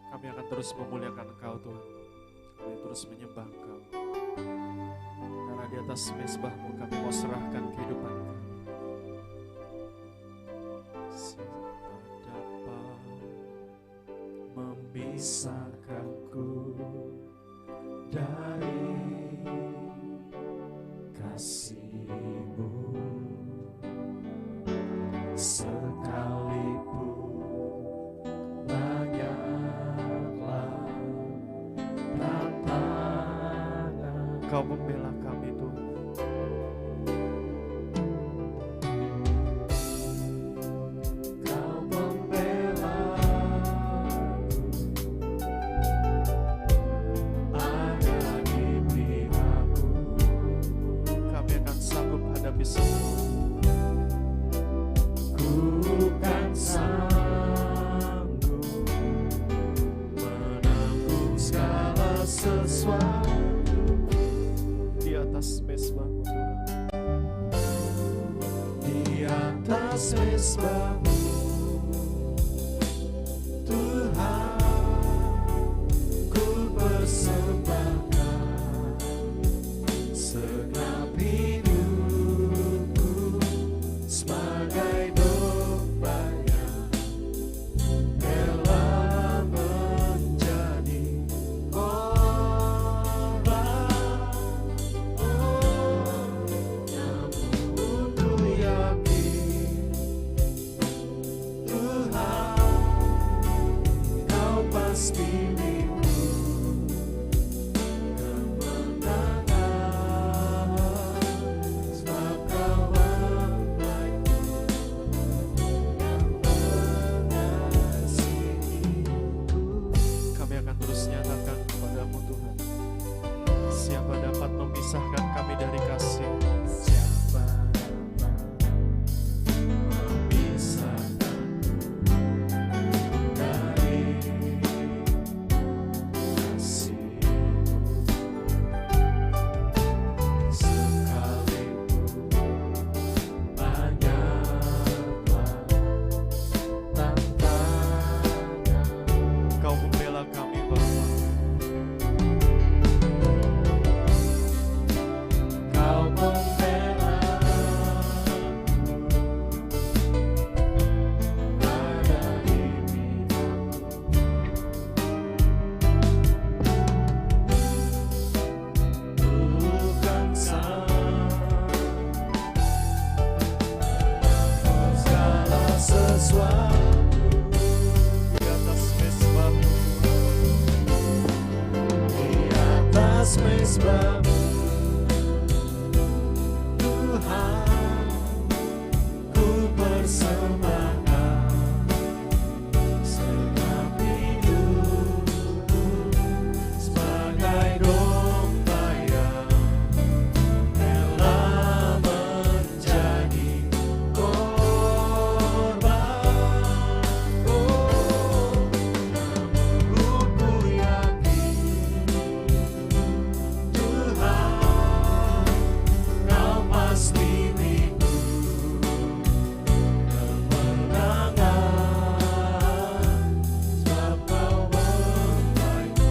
Kami akan terus memuliakan Engkau Tuhan. Kami terus menyembah Engkau. Karena di atas mezbah-Mu kami mau serahkan kehidupan kami. Siapa dapat memisahkanku dari kasih-Mu? Sekalipun banyaklah tantangan, Kau membela kami Tuhan. Kau membela ada di pihakku. Kami akan sanggup hadapi semua. Ku kan sanggup menanggung segala sesuatu di atas mezbah-Mu Tuhan. Di atas mezbah-Mu Tuhan, ku persembahkan segenap hidupku sebagai domba yang rela menjadi korban. Namun ku yakin Tuhan, Kau pasti milikku kemenangan, sebab Kau kami akan terus nyatakan kepadamu Tuhan. Siapa dapat memisahkan kami dari kasih? Siapa dapat memisahkan dari kasih-Mu? Sekalipun banyaklah tantangan, Kau membela kami Bapa. Kau membela ada di pihakku. Bukan segala sesuatu di atas mezbah-Mu. Di atas mezbah-Mu Tuhan, ku persembahkan segenap hidupku sebagai domba yang rela menjadi korban. Namun ku yakin Tuhan, Kau pasti milikku kemenangan, sebab Kau membaiku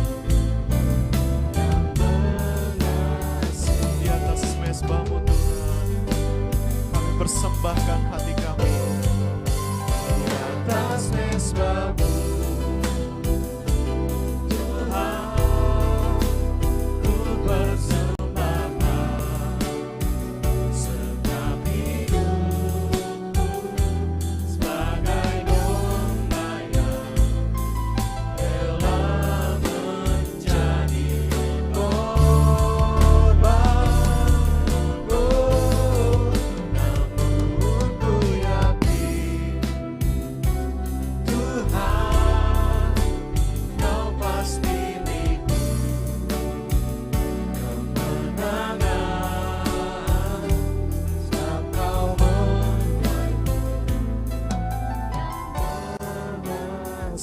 yang mengasihi. Di atas mezbah-Mu Tuhan, kami persembahkan hati kami. Di atas mezbah-Mu Tuhan, ku persembahkan segenap hidupku sebagai domba yang rela menjadi korban. Namun ku yakin Tuhan, Kau pasti milikku kemenangan, sebab Kau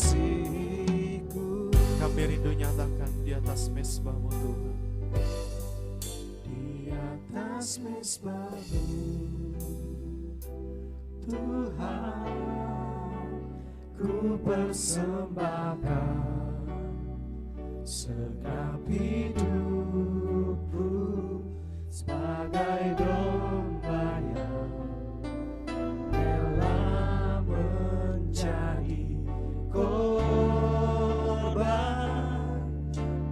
mengasihiku. Kami rindu nyatakan di atas mezbah-Mu Tuhan. Di atas mezbah-Mu Tuhan, ku persembahkan segenap hidupku sebagai domba yang rela menjadi korban.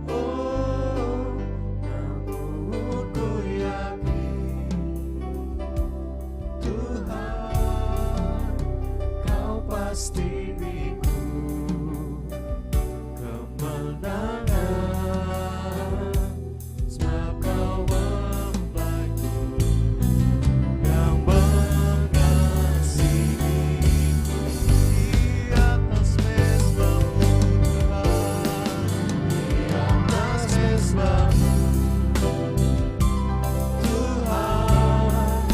Oh, namun ku yakin Tuhan, Kau pasti beriku kemenangan, sebab Kau mempelaiku yang mengasihiku. Di atas mezbahmu Tuhan, di atas mezbahmu Tuhan,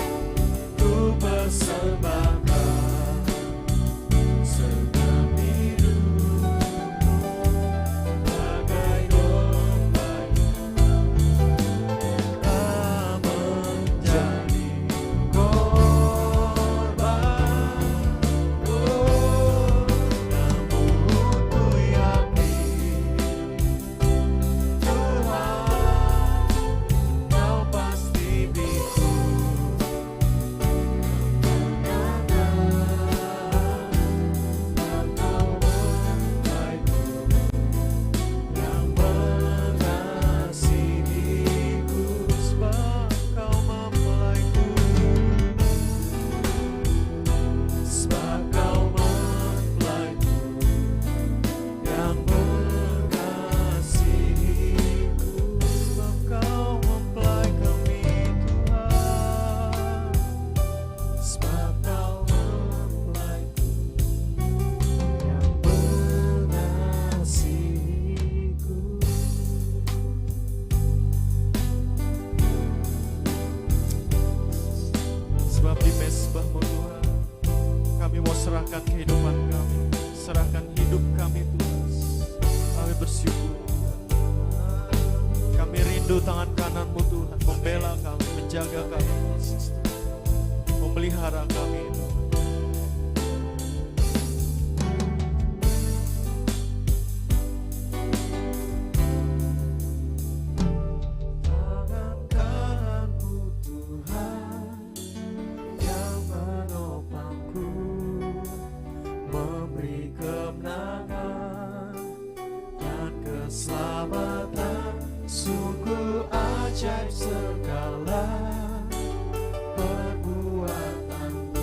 ku persembahkan segenap hidupku bagai domba yang menjadi korban. Oh, namun ku yakin Tuhan, Kau pasti beriku sebab di mezbahmu Tuhan, kami mau serahkan kehidupan kami, serahkan hidup kami Tuhan. Kami bersyukur Tuhan. Kami rindu tangan kananmu Tuhan, membela kami, menjaga kami, memelihara kami Tuhan. Tangan kananmu Tuhan yang menopangku, memberi kemenangan dan keselamatan. Sungguh ajaib segala perbuatan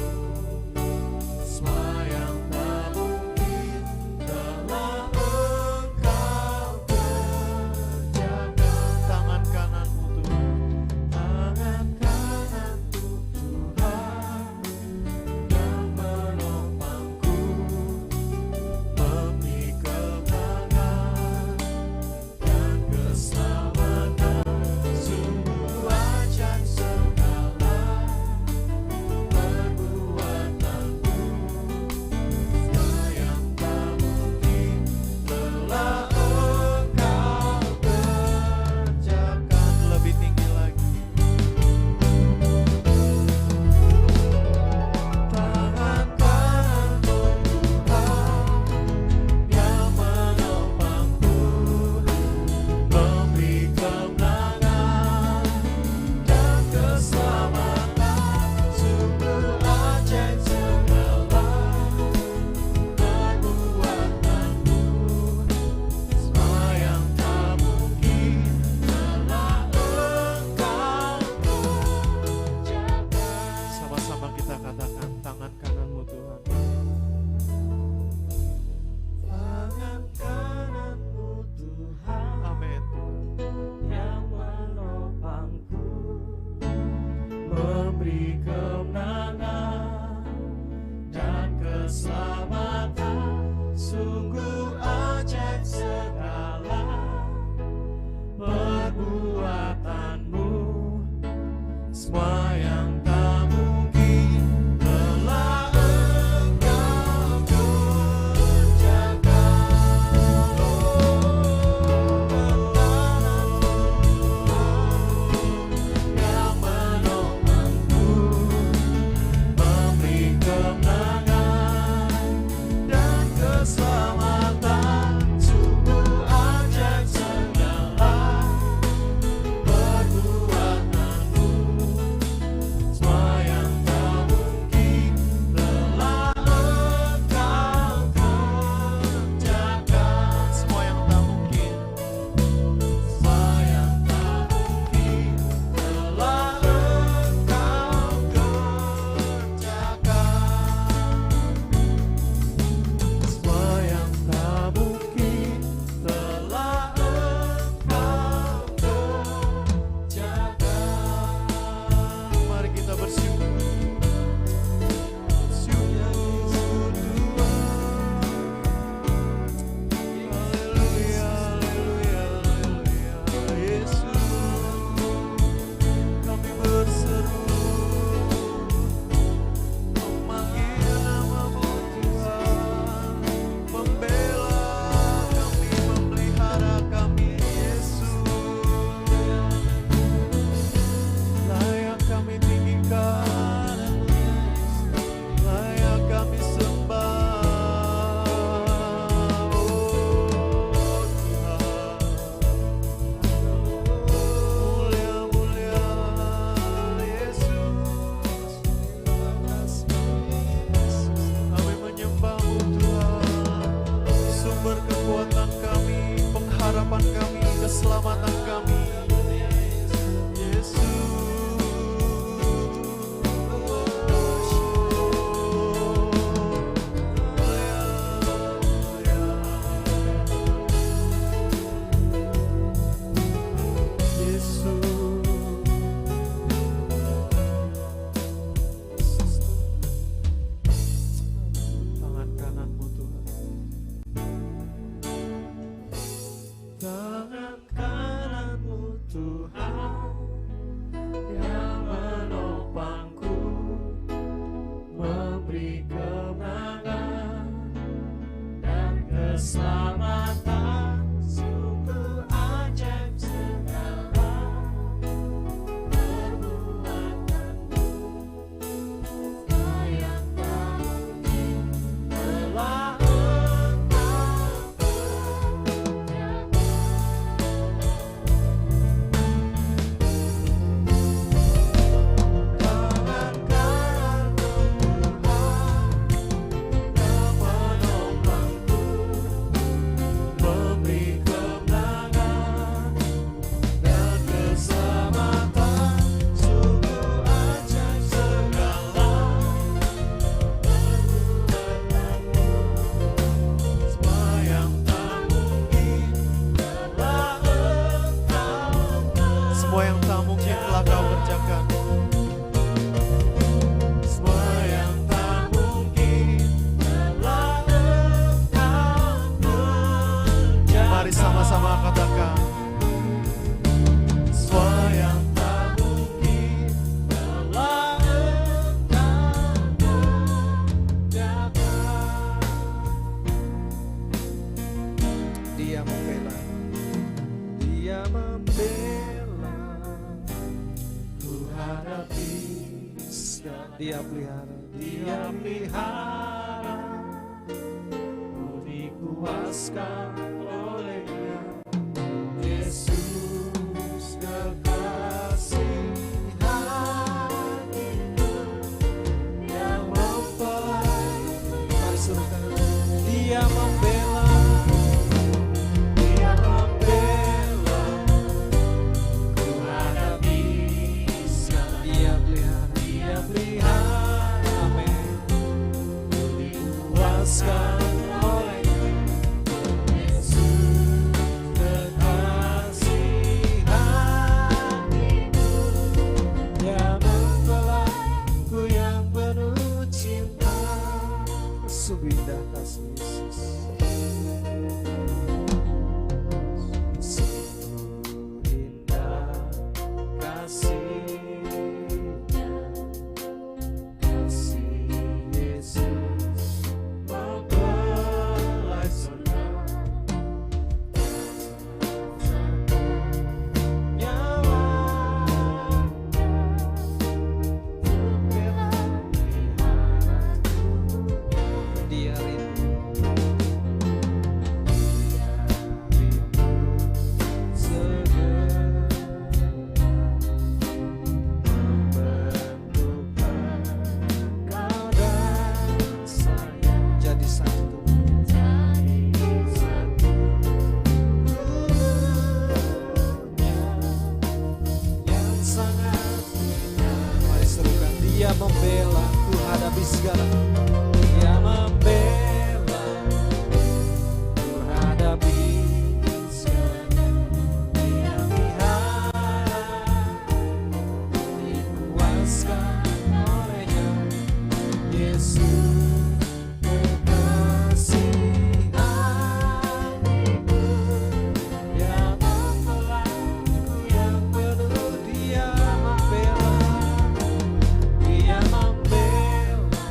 keselamatan, sungguh ajaib segala perbuatanmu. Yang tak mungkin telah Dia pelihara, Dia pelihara, ku dikuaskan oleh-Nya. Yesus kekasih hatiku yang mempelai. Mari suruhkan, Dia membela, Dia membela, ku hadapi segala. Dia pelihara, Dia pelihara. Indah kasih Yesus, sungguh indah kasih-Nya, kasih Yesus membelai surga, membela, ku hadapi segala. Dia membela, ku hadapi segala. Dia pelihara, dikuaskan oleh-Nya. Yesus kekasih hatiku yang membela, ku yang penuh. Dia membela, Dia membela,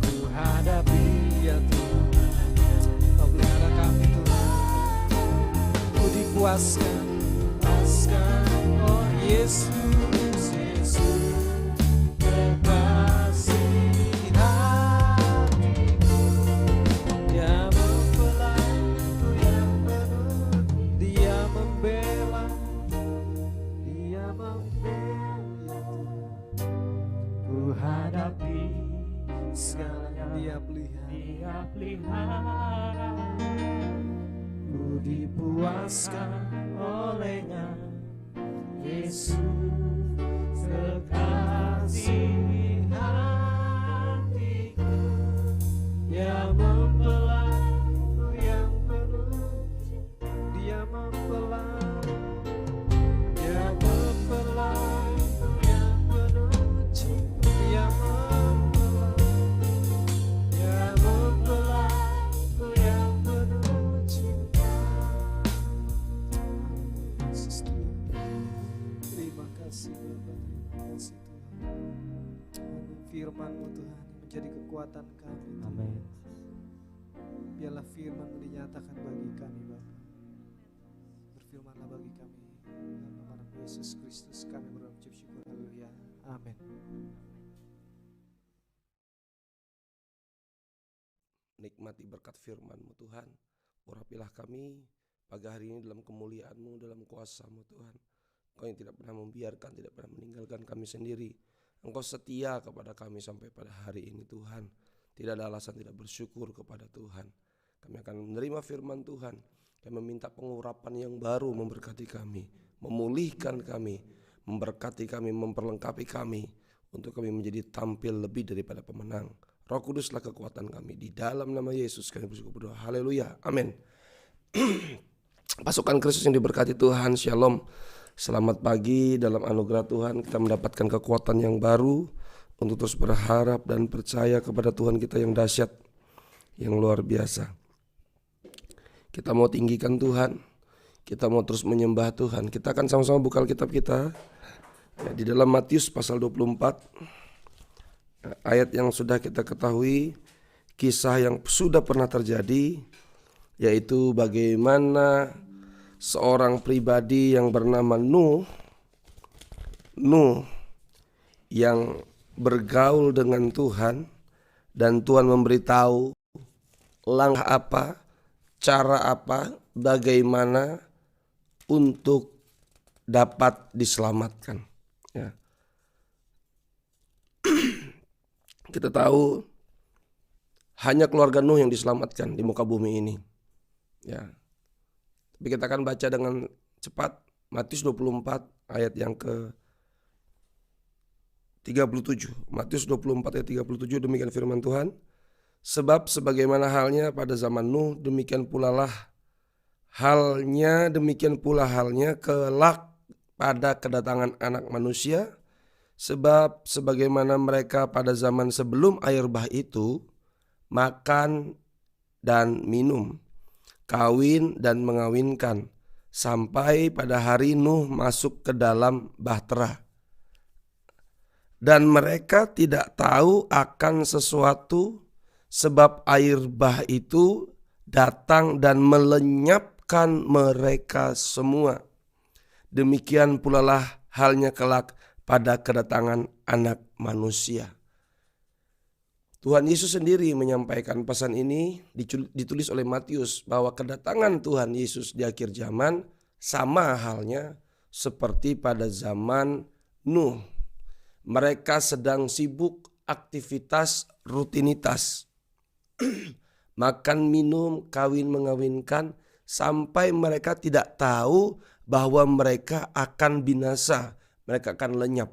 ku hadapi ya Tuhan. Kau pelihara kami Tuhan, ku dikuaskan, oh Yesus, Yesus kekasih hatiku yang membela, ku yang penuh. Dia membela, Dia membela, ku hadapi segalanya. Dia pelihara, ku dipuaskan oleh-Nya. Yesus kekasih hatiku yang membela, ku yang penuh. Dia membela, Dia membela, ku yang penuh cinta. Dia membela, Dia membela, ku yang penuh cinta. Yesus Tuhan, terima kasih Bapa, terima kasih Tuhan. Firman-Mu Tuhan menjadi kekuatan kami. Amin. biarlah firman dinyatakan bagi kami Bapa. Berfirmanlah bagi kami. Dalam nama Yesus Kristus kami berucap syukur. Haleluya. Amin. Nikmati berkat firman-Mu Tuhan. Urapilah kami pagi hari ini dalam kemuliaan-Mu, dalam kuasa-Mu Tuhan. Engkau yang tidak pernah membiarkan, tidak pernah meninggalkan kami sendiri. Engkau setia kepada kami sampai pada hari ini Tuhan. Tidak ada alasan tidak bersyukur kepada Tuhan. Kami akan menerima firman Tuhan. Kami meminta pengurapan yang baru memberkati kami, memulihkan kami, memberkati kami, memperlengkapi kami, untuk kami menjadi tampil lebih daripada pemenang. Roh Kuduslah kekuatan kami. Di dalam nama Yesus kami bersyukur berdoa. Haleluya. Amin. Pasukan Kristus yang diberkati Tuhan, Shalom. Selamat pagi. Dalam anugerah Tuhan kita mendapatkan kekuatan yang baru untuk terus berharap dan percaya kepada Tuhan kita yang dahsyat, yang luar biasa. Kita mau tinggikan Tuhan, kita mau terus menyembah Tuhan. Kita akan sama-sama buka Alkitab kita ya, di dalam Matius pasal 24. Ayat yang sudah kita ketahui, kisah yang sudah pernah terjadi, yaitu bagaimana seorang pribadi yang bernama Nuh yang bergaul dengan Tuhan, dan Tuhan memberitahu langkah apa, cara apa, bagaimana untuk dapat diselamatkan. Ya. Kita tahu hanya keluarga Nuh yang diselamatkan di muka bumi ini. Ya. Tapi kita akan baca dengan cepat Matius 24 ayat yang ke 37. Matius 24 ayat 37, demikian firman Tuhan. Sebab sebagaimana halnya pada zaman Nuh, demikian pula halnya kelak pada kedatangan Anak Manusia. Sebab sebagaimana mereka pada zaman sebelum air bah itu makan dan minum, kawin dan mengawinkan, sampai pada hari Nuh masuk ke dalam bahtera. Dan mereka tidak tahu akan sesuatu, sebab air bah itu datang dan melenyapkan mereka semua. Demikian pula lah halnya kelak pada kedatangan Anak Manusia. Tuhan Yesus sendiri menyampaikan pesan ini, ditulis oleh Matius, bahwa kedatangan Tuhan Yesus di akhir zaman sama halnya seperti pada zaman Nuh. Mereka sedang sibuk aktivitas rutinitas, makan, minum, kawin, mengawinkan, sampai mereka tidak tahu bahwa mereka akan binasa, mereka akan lenyap.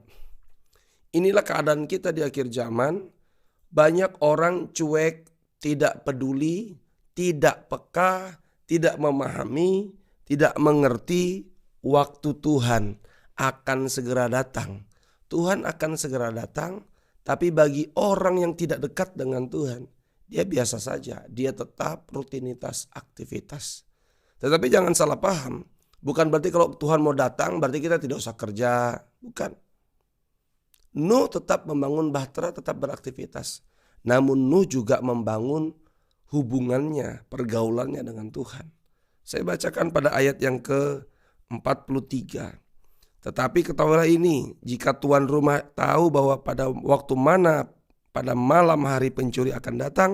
Inilah keadaan kita di akhir zaman. Banyak orang cuek, tidak peduli, tidak peka, tidak memahami, tidak mengerti waktu Tuhan akan segera datang. Tuhan akan segera datang, tapi bagi orang yang tidak dekat dengan Tuhan, dia biasa saja, dia tetap rutinitas aktivitas. Tetapi jangan salah paham, bukan berarti kalau Tuhan mau datang berarti kita tidak usah kerja, bukan. Nuh tetap membangun bahtera, tetap beraktivitas. Namun Nuh juga membangun hubungannya, pergaulannya dengan Tuhan. Saya bacakan pada ayat yang ke-43. Tetapi ketahuilah ini, jika tuan rumah tahu bahwa pada waktu mana pada malam hari pencuri akan datang,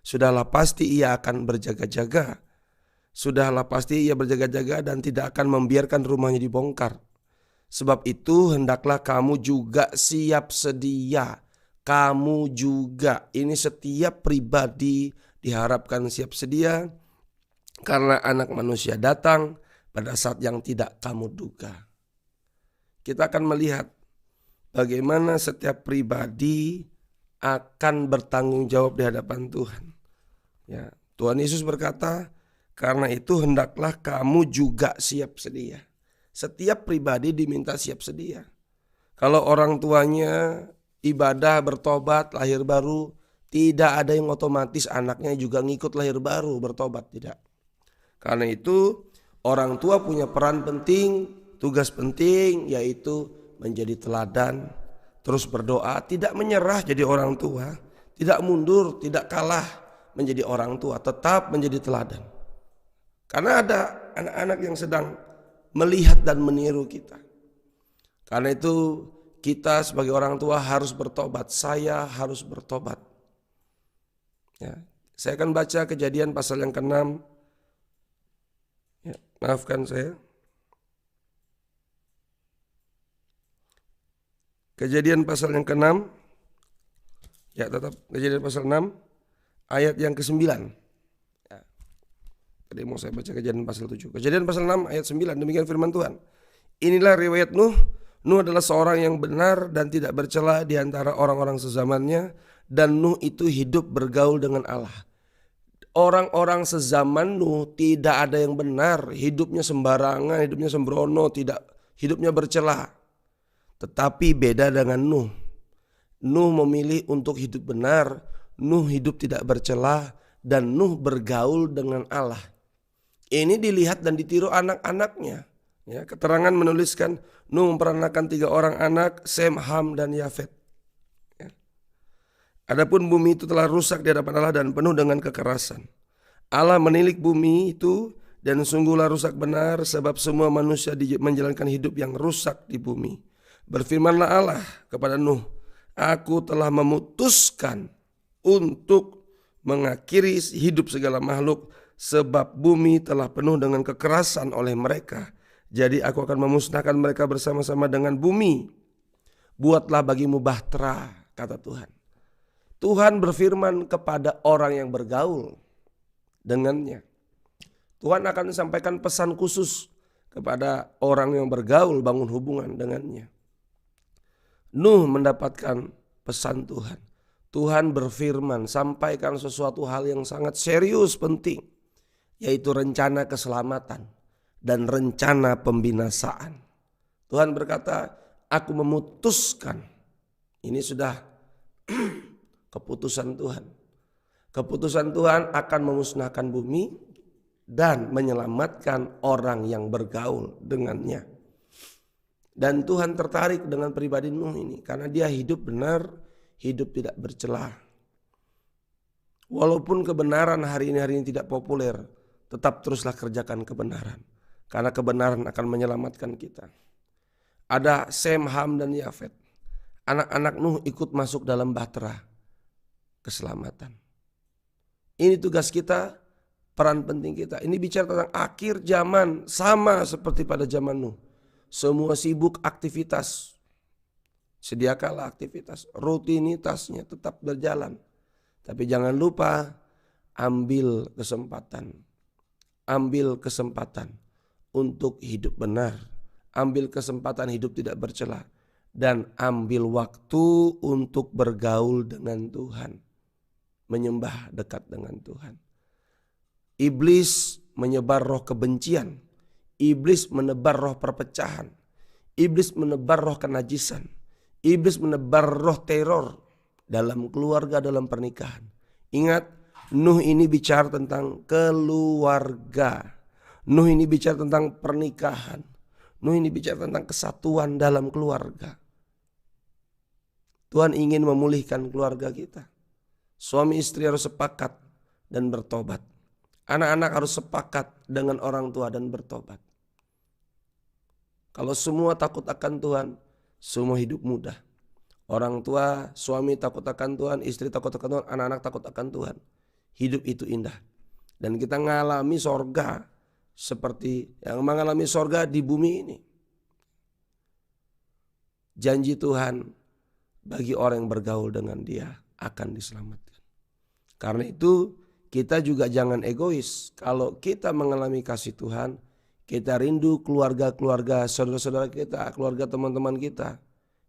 sudahlah pasti ia akan berjaga-jaga. Sudahlah pasti ia berjaga-jaga dan tidak akan membiarkan rumahnya dibongkar. Sebab itu hendaklah kamu juga siap sedia. Kamu juga, ini setiap pribadi diharapkan siap sedia, karena Anak Manusia datang pada saat yang tidak kamu duga. Kita akan melihat bagaimana setiap pribadi akan bertanggung jawab di hadapan Tuhan. Ya, Tuhan Yesus berkata, karena itu hendaklah kamu juga siap sedia. Setiap pribadi diminta siap sedia. Kalau orang tuanya ibadah, bertobat, lahir baru, tidak ada yang otomatis anaknya juga ngikut lahir baru, bertobat, tidak. Karena itu orang tua punya peran penting, tugas penting, yaitu menjadi teladan, terus berdoa, tidak menyerah jadi orang tua, tidak mundur, tidak kalah, menjadi orang tua, tetap menjadi teladan. Karena ada anak-anak yang sedang melihat dan meniru kita. Karena itu kita sebagai orang tua harus bertobat. Saya harus bertobat. Ya, saya akan baca Kejadian pasal yang ke-6. Ya, maafkan saya. Kejadian pasal yang ke-6. Ya, tetap Kejadian pasal 6 ayat yang ke-9. Ya. Tadi mau saya baca Kejadian pasal 7. Kejadian pasal 6 ayat 9. Demikian firman Tuhan. Inilah riwayat Nuh. Nuh adalah seorang yang benar dan tidak bercela di antara orang-orang sezamannya, dan Nuh itu hidup bergaul dengan Allah. Orang-orang sezaman Nuh tidak ada yang benar, hidupnya sembarangan, hidupnya sembrono, tidak hidupnya bercela. Tetapi beda dengan Nuh. Nuh memilih untuk hidup benar, Nuh hidup tidak bercela, dan Nuh bergaul dengan Allah. Ini dilihat dan ditiru anak-anaknya. Ya, keterangan menuliskan Nuh memperanakan 3 orang anak, Sem, Ham, dan Yafet. Ya. Adapun bumi itu telah rusak di hadapan Allah dan penuh dengan kekerasan. Allah menilik bumi itu dan sungguhlah rusak benar, sebab semua manusia menjalankan hidup yang rusak di bumi. Berfirmanlah Allah kepada Nuh, Aku telah memutuskan untuk mengakhiri hidup segala makhluk, sebab bumi telah penuh dengan kekerasan oleh mereka. Jadi aku akan memusnahkan mereka bersama-sama dengan bumi. Buatlah bagimu bahtera, kata Tuhan. Tuhan berfirman kepada orang yang bergaul dengannya. Tuhan akan sampaikan pesan khusus kepada orang yang bergaul, bangun hubungan dengannya. Nuh mendapatkan pesan Tuhan. Tuhan berfirman, sampaikan sesuatu hal yang sangat serius, penting, yaitu rencana keselamatan dan rencana pembinasaan. Tuhan berkata, aku memutuskan. Ini sudah keputusan Tuhan. Keputusan Tuhan akan memusnahkan bumi dan menyelamatkan orang yang bergaul dengannya. Dan Tuhan tertarik dengan pribadi Nuh ini karena dia hidup benar, hidup tidak bercela. Walaupun kebenaran hari ini tidak populer, tetap teruslah kerjakan kebenaran. Karena kebenaran akan menyelamatkan kita. Ada Sem, Ham, dan Yafet. Anak-anak Nuh ikut masuk dalam bahtera keselamatan. Ini tugas kita, peran penting kita. Ini bicara tentang akhir zaman, sama seperti pada zaman Nuh. Semua sibuk aktivitas. Sediakanlah aktivitas, rutinitasnya tetap berjalan. Tapi jangan lupa ambil kesempatan. Ambil kesempatan untuk hidup benar, ambil kesempatan hidup tidak bercela, dan ambil waktu untuk bergaul dengan Tuhan, menyembah dekat dengan Tuhan. Iblis menyebar roh kebencian, iblis menebar roh perpecahan, iblis menebar roh kenajisan, iblis menebar roh teror dalam keluarga, dalam pernikahan. Ingat, Nuh ini bicara tentang keluarga. Nuh ini bicara tentang pernikahan. Nuh ini bicara tentang kesatuan dalam keluarga. Tuhan ingin memulihkan keluarga kita. Suami istri harus sepakat dan bertobat. Anak-anak harus sepakat dengan orang tua dan bertobat. Kalau semua takut akan Tuhan, semua hidup mudah. Orang tua, suami takut akan Tuhan, istri takut akan Tuhan, anak-anak takut akan Tuhan. Hidup itu indah. Dan kita mengalami sorga seperti yang mengalami sorga di bumi ini. Janji Tuhan bagi orang yang bergaul dengan Dia akan diselamatkan. Karena itu kita juga jangan egois. Kalau kita mengalami kasih Tuhan, kita rindu keluarga-keluarga saudara-saudara kita, keluarga teman-teman kita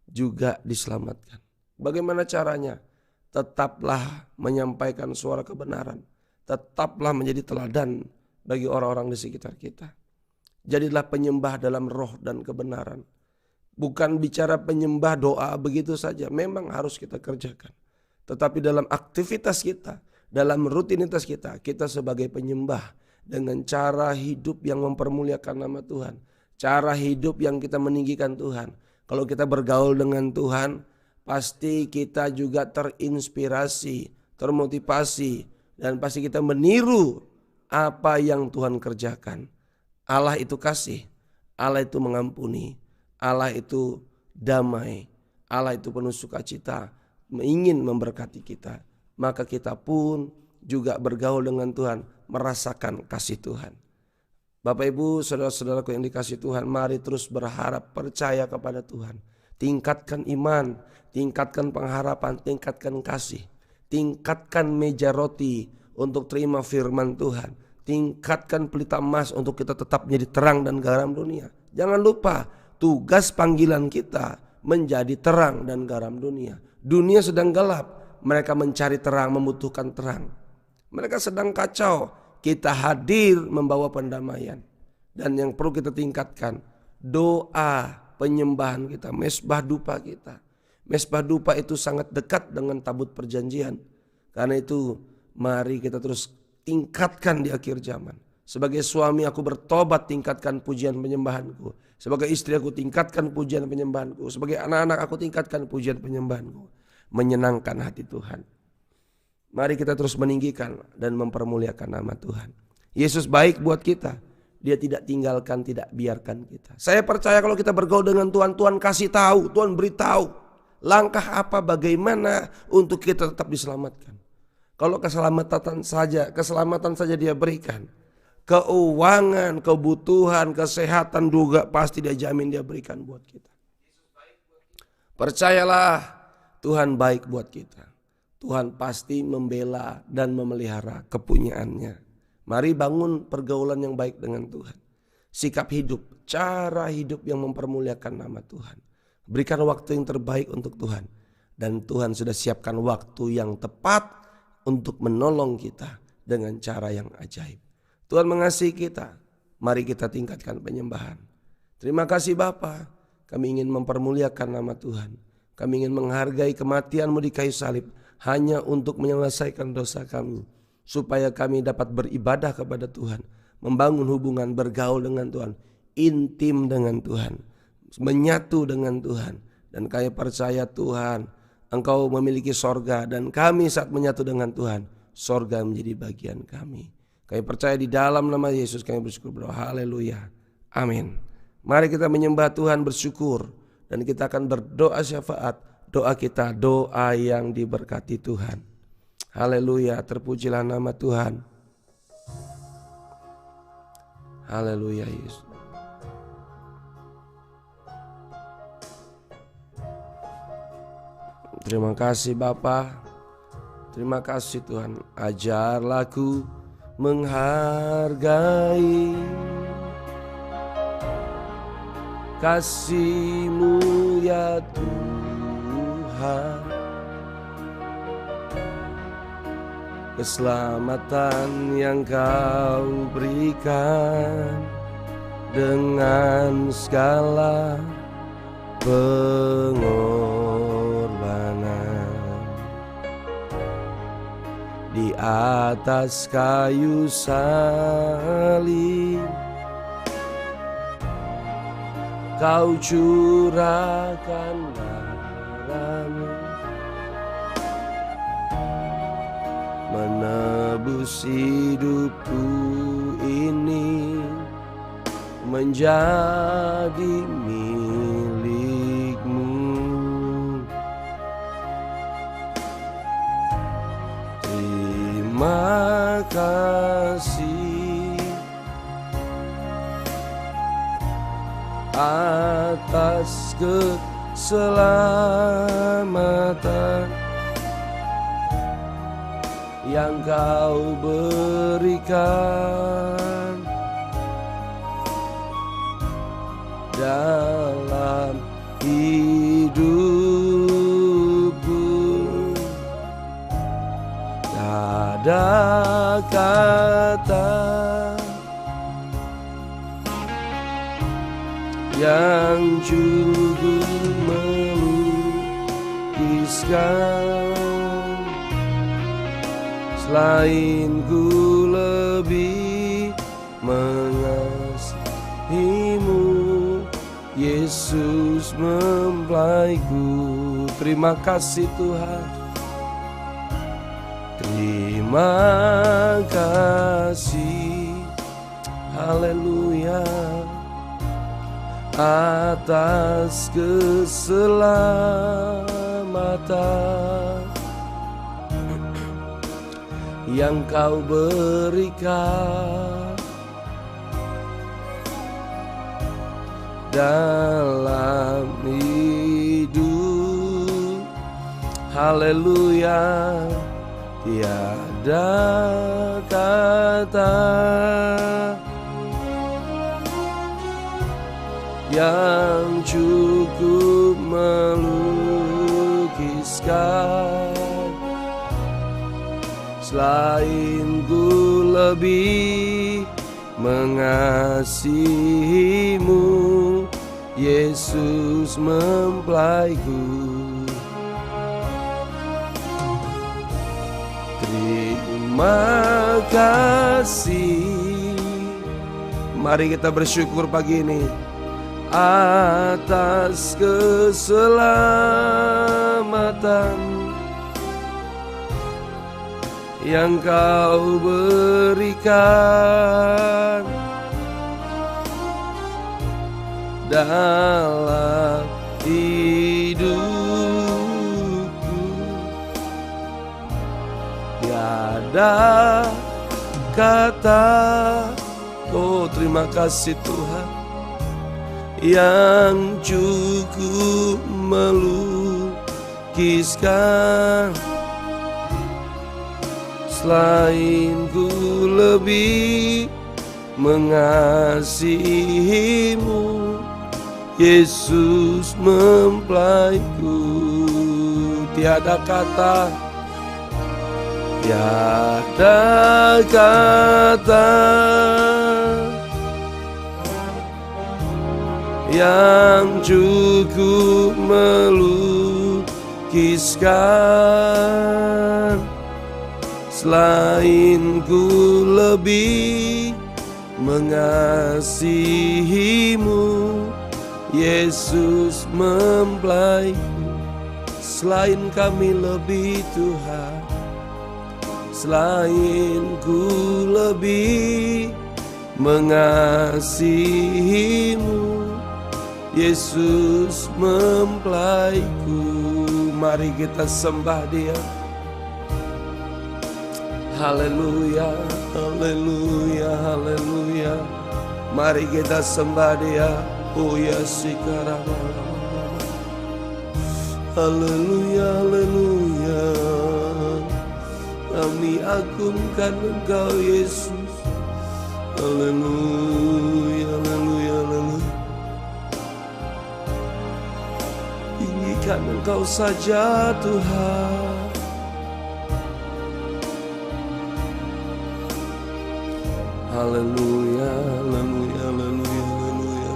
juga diselamatkan. Bagaimana caranya? Tetaplah menyampaikan suara kebenaran. Tetaplah menjadi teladan bagi orang-orang di sekitar kita. Jadilah penyembah dalam roh dan kebenaran. Bukan bicara penyembah doa begitu saja. Memang harus kita kerjakan. Tetapi dalam aktivitas kita, dalam rutinitas kita, kita sebagai penyembah dengan cara hidup yang mempermuliakan nama Tuhan. Cara hidup yang kita meninggikan Tuhan. Kalau kita bergaul dengan Tuhan, pasti kita juga terinspirasi, termotivasi dan pasti kita meniru apa yang Tuhan kerjakan. Allah itu kasih, Allah itu mengampuni, Allah itu damai, Allah itu penuh sukacita, ingin memberkati kita. Maka kita pun juga bergaul dengan Tuhan, merasakan kasih Tuhan. Bapak Ibu, saudara-saudaraku yang dikasihi Tuhan, mari terus berharap, percaya kepada Tuhan. Tingkatkan iman, tingkatkan pengharapan, tingkatkan kasih. Tingkatkan meja roti untuk terima firman Tuhan. Tingkatkan pelita emas untuk kita tetap menjadi terang dan garam dunia. Jangan lupa tugas panggilan kita menjadi terang dan garam dunia. Dunia sedang gelap, mereka mencari terang, membutuhkan terang. Mereka sedang kacau, kita hadir membawa pendamaian. Dan yang perlu kita tingkatkan, doa penyembahan kita, mesbah dupa kita. Mesbah dupa itu sangat dekat dengan tabut perjanjian. Karena itu mari kita terus tingkatkan di akhir zaman. Sebagai suami aku bertobat, tingkatkan pujian penyembahanku. Sebagai istri aku tingkatkan pujian penyembahanku. Sebagai anak-anak aku tingkatkan pujian penyembahanku. Menyenangkan hati Tuhan. Mari kita terus meninggikan dan mempermuliakan nama Tuhan. Yesus baik buat kita. Dia tidak tinggalkan, tidak biarkan kita. Saya percaya kalau kita bergaul dengan Tuhan, Tuhan kasih tahu, Tuhan beritahu langkah apa, bagaimana untuk kita tetap diselamatkan. Kalau keselamatan saja dia berikan. Keuangan, kebutuhan, kesehatan juga pasti dia jamin, dia berikan buat kita. Percayalah, Tuhan baik buat kita. Tuhan pasti membela dan memelihara kepunyaannya. Mari bangun pergaulan yang baik dengan Tuhan. Sikap hidup, cara hidup yang mempermuliakan nama Tuhan. Berikan waktu yang terbaik untuk Tuhan. Dan Tuhan sudah siapkan waktu yang tepat untuk menolong kita dengan cara yang ajaib. Tuhan mengasihi kita. Mari kita tingkatkan penyembahan. Terima kasih Bapa. Kami ingin mempermuliakan nama Tuhan. Kami ingin menghargai kematian-Mu di kayu salib hanya untuk menyelesaikan dosa kami, supaya kami dapat beribadah kepada Tuhan, membangun hubungan, bergaul dengan Tuhan, intim dengan Tuhan, menyatu dengan Tuhan. Dan kami percaya Tuhan, Engkau memiliki sorga, dan kami saat menyatu dengan Tuhan, sorga menjadi bagian kami. Kami percaya di dalam nama Yesus kami bersyukur berdoa. Haleluya. Amin. Mari kita menyembah Tuhan, bersyukur, dan kita akan berdoa syafaat. Doa kita doa yang diberkati Tuhan. Haleluya, terpujilah nama Tuhan. Haleluya Yesus. Terima kasih Bapa. Terima kasih Tuhan. Ajarlah ku menghargai kasih-Mu ya Tuhan. Keselamatan yang Kau berikan dengan segala pengorbanan di atas kayu salib. Kau curahkan darah-Mu menebus hidupku ini menjadi milik-Mu. Terima kasih atas keselamatan yang Kau berikan dalam hidupku. Tak ada kata yang cukup melukiskan selain ku lebih mengasihi-Mu, Yesus mempelaiku. Terima kasih Tuhan. Terima Terima kasih, haleluya, atas keselamatan yang Kau berikan dalam hidup. Haleluya, tiada kata yang cukup melukiskan selain ku lebih mengasihimu, Yesus mempelaiku. Terima kasih. Mari kita bersyukur pagi ini atas keselamatan yang Kau berikan dalam hidupku. Tiada kata, oh terima kasih Tuhan, yang cukup melukiskan selain ku lebih mengasihimu, Yesus mempelaiku. Tiada kata, tiada kata yang cukup melukiskan selain ku lebih mengasihimu, Yesus mempelaiku. Selain kami lebih Tuhan, selain ku lebih mengasihimu, Yesus mempelaiku. Mari kita sembah Dia. Haleluya, haleluya, haleluya. Mari kita sembah Dia. Oh ya sikarama. Haleluya, haleluya. Kami agungkan Engkau Yesus. Haleluya, haleluya, haleluya. Tinggikan Engkau saja Tuhan. Haleluya, haleluya, haleluya, haleluya.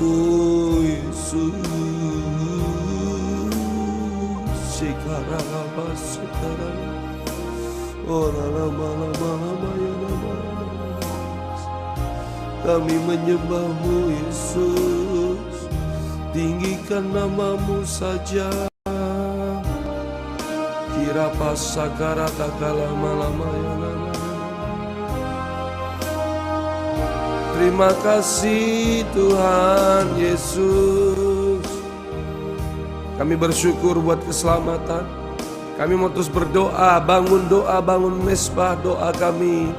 Oh Yesus, sekarang apa sekarang? Orang lama-lama ya lama. Kami menyembahmu Yesus, tinggikan namamu saja. Kira pasakara takala lama-lama ya lama. Terima kasih Tuhan Yesus. Kami bersyukur buat keselamatan. Kami mau terus berdoa, bangun mesbah doa kami,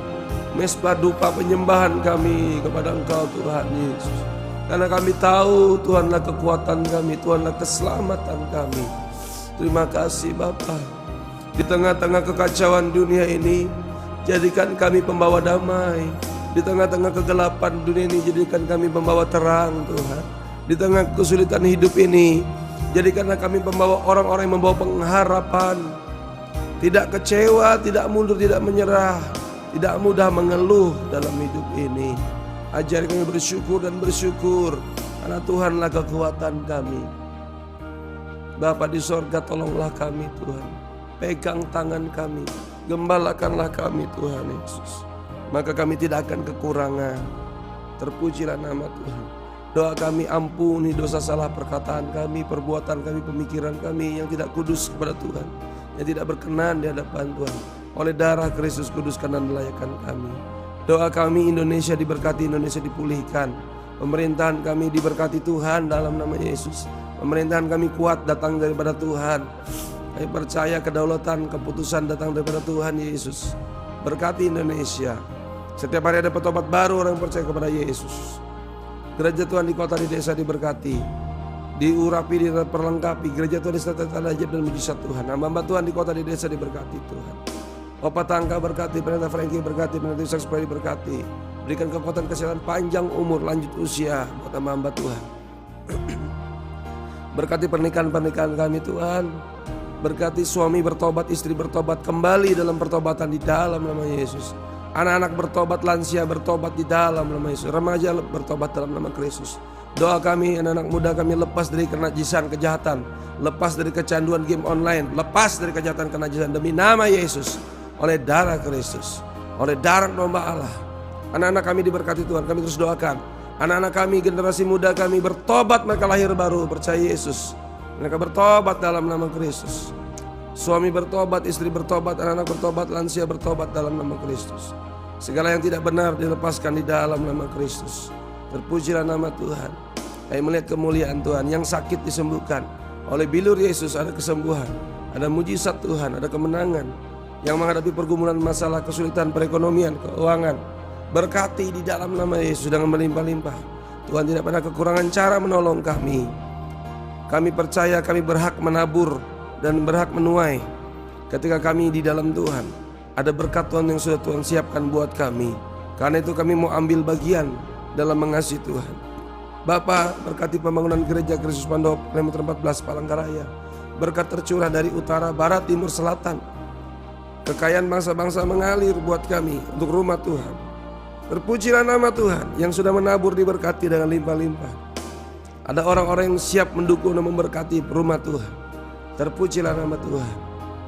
mesbah dupa penyembahan kami kepada Engkau Tuhan Yesus. Karena kami tahu Tuhanlah kekuatan kami, Tuhanlah keselamatan kami. Terima kasih Bapa. Di tengah-tengah kekacauan dunia ini, jadikan kami pembawa damai. Di tengah-tengah kegelapan dunia ini, jadikan kami pembawa terang Tuhan. Di tengah kesulitan hidup ini, jadikanlah kami pembawa orang-orang yang membawa pengharapan. Tidak kecewa, tidak mundur, tidak menyerah, tidak mudah mengeluh dalam hidup ini. Ajari kami bersyukur dan bersyukur, karena Tuhanlah kekuatan kami. Bapa di sorga, tolonglah kami Tuhan. Pegang tangan kami, gembalakanlah kami Tuhan Yesus. Maka kami tidak akan kekurangan. Terpujilah nama Tuhan. Doa kami, ampuni dosa salah perkataan kami, perbuatan kami, pemikiran kami yang tidak kudus kepada Tuhan. yang tidak berkenan di hadapan Tuhan. Oleh darah Kristus kuduskan dan layakan kami. Doa kami Indonesia diberkati, Indonesia dipulihkan. Pemerintahan kami diberkati Tuhan dalam nama Yesus. Pemerintahan kami kuat datang daripada Tuhan. Kami percaya kedaulatan, keputusan datang daripada Tuhan Yesus. Berkati Indonesia. Setiap hari ada petobat baru orang percaya kepada Yesus. Gereja Tuhan di kota, di desa diberkati, diurapi, diperlengkapi. Gereja Tuhan disertai tanda ajaib dan mujizat Tuhan. Hamba-hamba Tuhan di kota, di desa diberkati Tuhan. Opa Tangka berkati, Pendeta Frankie berkati, Pendeta Ishak supaya diberkati. Berikan kekuatan kesehatan, panjang umur, lanjut usia buat hamba-hamba Tuhan. Berkati pernikahan-pernikahan kami Tuhan. Berkati suami bertobat, istri bertobat, kembali dalam pertobatan di dalam nama Yesus. Anak-anak bertobat, lansia bertobat di dalam nama Yesus. Remaja bertobat dalam nama Kristus. Doa kami, anak-anak muda kami lepas dari kenajisan, kejahatan, lepas dari kecanduan game online, lepas dari kejahatan, kenajisan demi nama Yesus. Oleh darah Kristus, oleh darah domba Allah. Anak-anak kami diberkati Tuhan. Kami terus doakan anak-anak kami, generasi muda kami bertobat, mereka lahir baru, percaya Yesus. Mereka bertobat dalam nama Kristus. Suami bertobat, istri bertobat, anak-anak bertobat, lansia bertobat dalam nama Kristus. Segala yang tidak benar dilepaskan di dalam nama Kristus. Terpujilah nama Tuhan. Kami melihat kemuliaan Tuhan. Yang sakit disembuhkan. Oleh bilur Yesus ada kesembuhan, ada mujizat Tuhan, ada kemenangan. Yang menghadapi pergumulan masalah, kesulitan, perekonomian, keuangan, berkati di dalam nama Yesus dengan melimpah-limpah. Tuhan tidak pernah kekurangan cara menolong kami. Kami percaya kami berhak menabur dan berhak menuai ketika kami di dalam Tuhan. Ada berkat Tuhan yang sudah Tuhan siapkan buat kami. Karena itu kami mau ambil bagian dalam mengasihi Tuhan. Bapa, berkati pembangunan gereja Kristus Pandowo kilometer 14 Palangkaraya. Berkat tercurah dari utara, barat, timur, selatan. Kekayaan bangsa-bangsa mengalir buat kami untuk rumah Tuhan. Terpujilah nama Tuhan yang sudah menabur, diberkati dengan limpah-limpah. Ada orang-orang yang siap mendukung dan memberkati rumah Tuhan. Terpujilah nama Tuhan.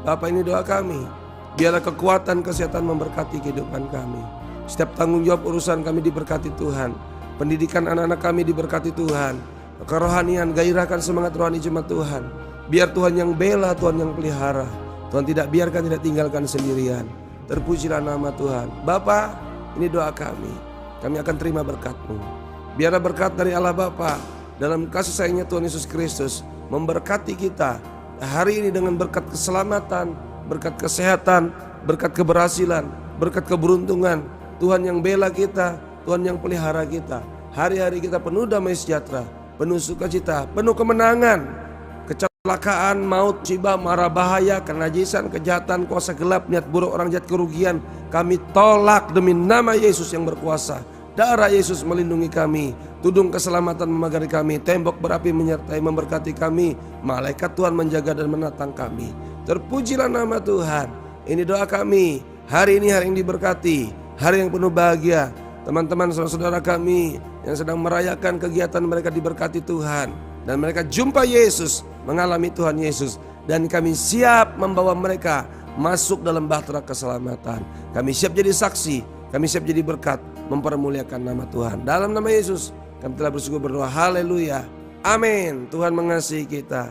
Bapa, ini doa kami. Biarlah kekuatan kesehatan memberkati kehidupan kami. Setiap tanggung jawab urusan kami diberkati Tuhan. Pendidikan anak-anak kami diberkati Tuhan. Kerohanian, gairahkan semangat rohani jemaat Tuhan. Biar Tuhan yang bela, Tuhan yang pelihara. Tuhan tidak biarkan, tidak tinggalkan sendirian. Terpujilah nama Tuhan. Bapa, ini doa kami. Kami akan terima berkat-Mu. Biarlah berkat dari Allah Bapa dalam kasih sayangnya Tuhan Yesus Kristus memberkati kita hari ini dengan berkat keselamatan, berkat kesehatan, berkat keberhasilan, berkat keberuntungan. Tuhan yang bela kita, Tuhan yang pelihara kita. Hari-hari kita penuh damai sejahtera, penuh sukacita, penuh kemenangan. Kecelakaan, maut, musibah, mara bahaya, kenajisan, kejahatan, kuasa gelap, niat buruk, orang jahat, kerugian, kami tolak demi nama Yesus yang berkuasa. Darah Yesus melindungi kami. Tudung keselamatan memagari kami. Tembok berapi menyertai memberkati kami. Malaikat Tuhan menjaga dan menatang kami. Terpujilah nama Tuhan. Ini doa kami. Hari ini hari yang diberkati, hari yang penuh bahagia. Teman-teman saudara-saudara kami yang sedang merayakan kegiatan mereka diberkati Tuhan. Dan mereka jumpa Yesus, mengalami Tuhan Yesus. Dan kami siap membawa mereka masuk dalam bahtera keselamatan. Kami siap jadi saksi, kami siap jadi berkat, mempermuliakan nama Tuhan. Dalam nama Yesus kami telah bersyukur berdoa. Haleluya. Amin. Tuhan mengasihi kita.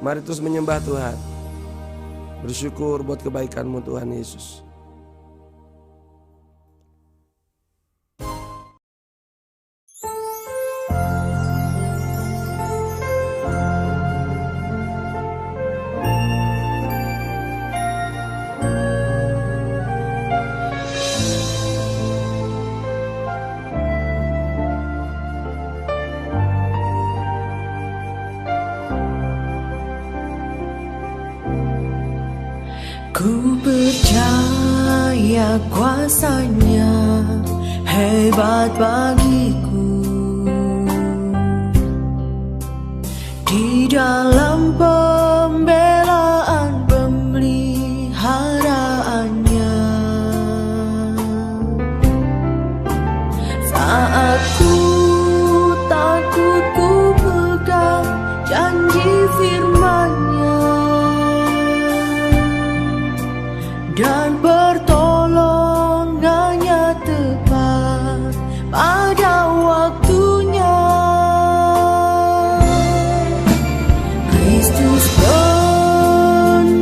Mari terus menyembah Tuhan. Bersyukur buat kebaikan-Mu Tuhan Yesus. Ku percaya kuasa-Nya hebat bagiku di dalam pembelaan pemeliharaannya. Saat ku takut, ku pegang janji firman-Nya. Dan pertolongannya tepat pada waktunya. Kristus penolong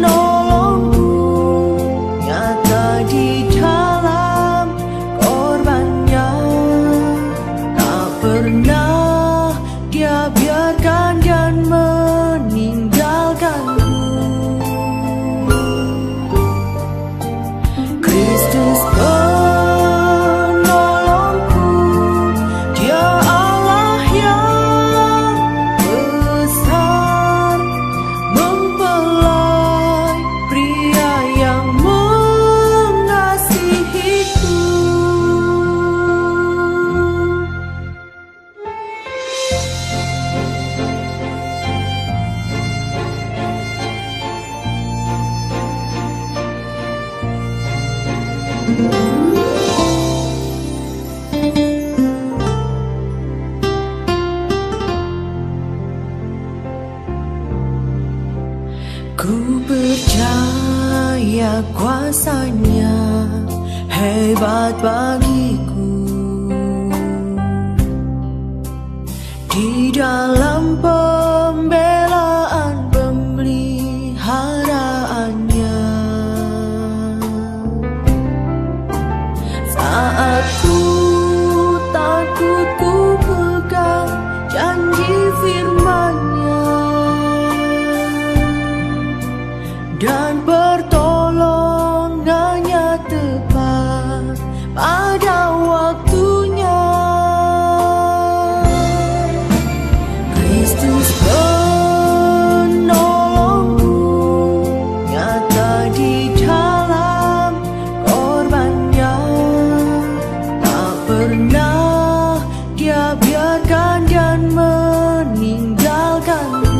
penolongku, Dia Allah yang besar, mempelai pria yang mengasihiku. Ku percaya kuasanya hebat bagiku, di dalam pembelaan pemeliharaannya. Saat ku takut, ku pegang janji firman-Nya, dan pertolongannya tepat pada waktunya. Kristus penolongku, nyata di dalam korbannya. Tak pernah Dia biarkan dan meninggalkanku.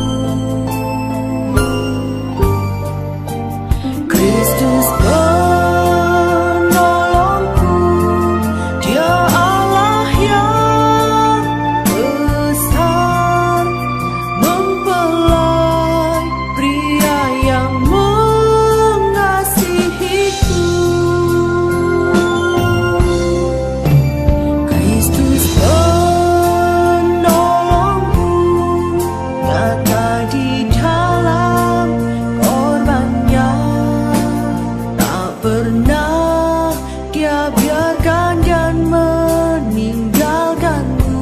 Kristus penolongku, Dia Allah yang besar, mempelai pria yang mengasihiku. Kristus penolongku, nyata di dalam korbannya. Tak pernah Dia biarkan dan meninggalkanku.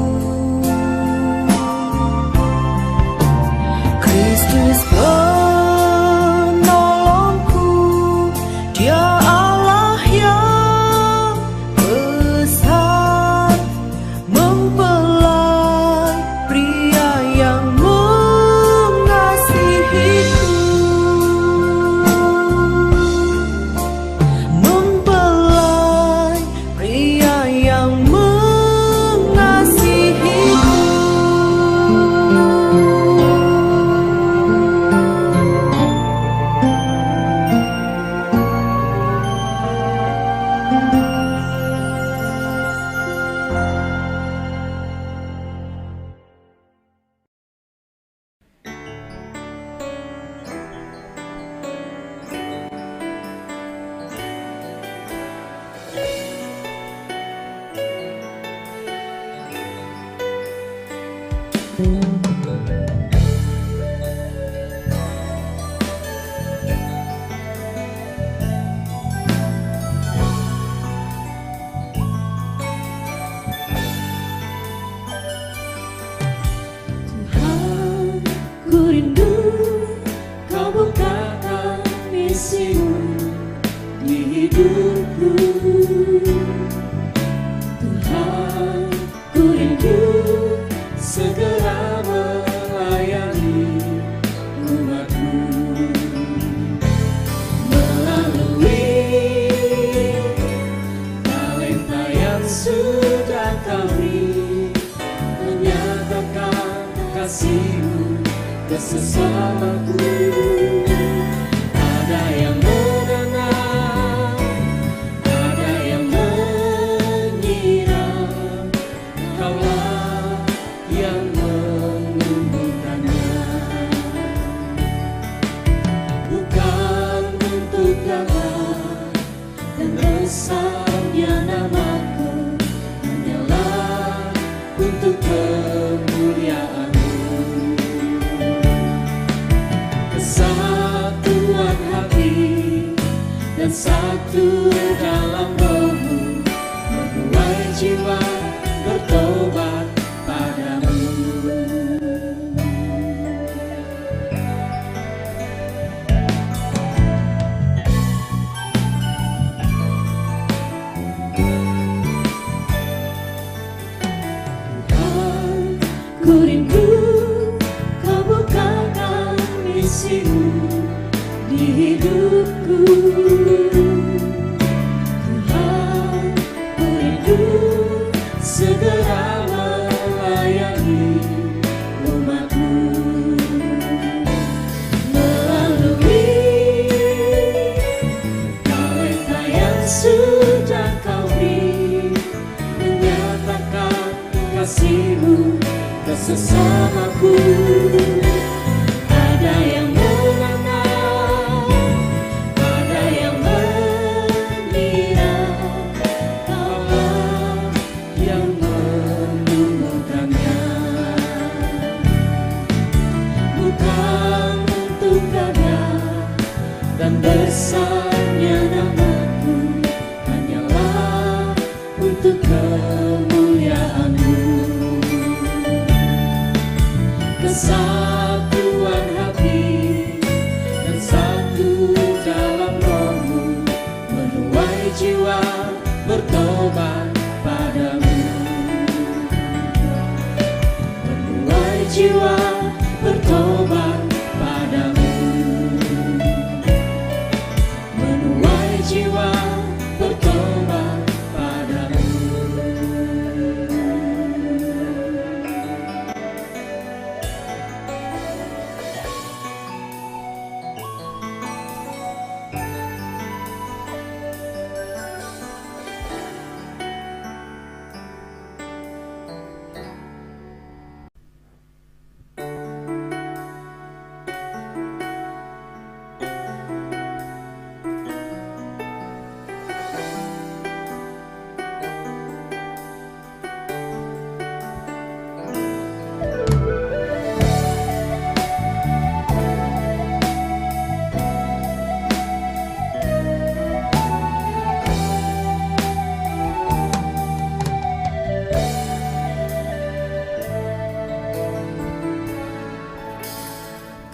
Kristus penolongku, Dia Allah yang besar, mempelai pria yang mengasihiku. Mempelai pria yang mengasihiku. Tuhan, ku rindu Kau bukakan misi-Mu di hidupku. Tuhan, ku rindu segera melayani umat-Mu. Melalui talenta yang sudah Kau beri, menyatakan kasih-Mu ke sesamaku. Ada yang menanam, ada yang menyiram, Kaulah yang menumbuhkannya. Bukan untuk dapat dan besarnya nama-Ku, hanyalah untuk kemuliaan-Mu. Kesatuan hati dan satu dalam roh-Mu, menuai jiwa bertobat padamu. sudah kau beri, menyatakan kasih-Mu ke sesamaku. Ada yang mengenal, ada yang mengira, Kaulah yang menemukannya. Bukan untuk gagah dan besarnya namaku, hanyalah untuk kemuliaan-Mu. Kesatuan hati dan satu dalam Roh-Mu, menuai jiwa bertobat padamu. Menuai jiwa bertobat padamu. Menuai jiwa bertobat padamu.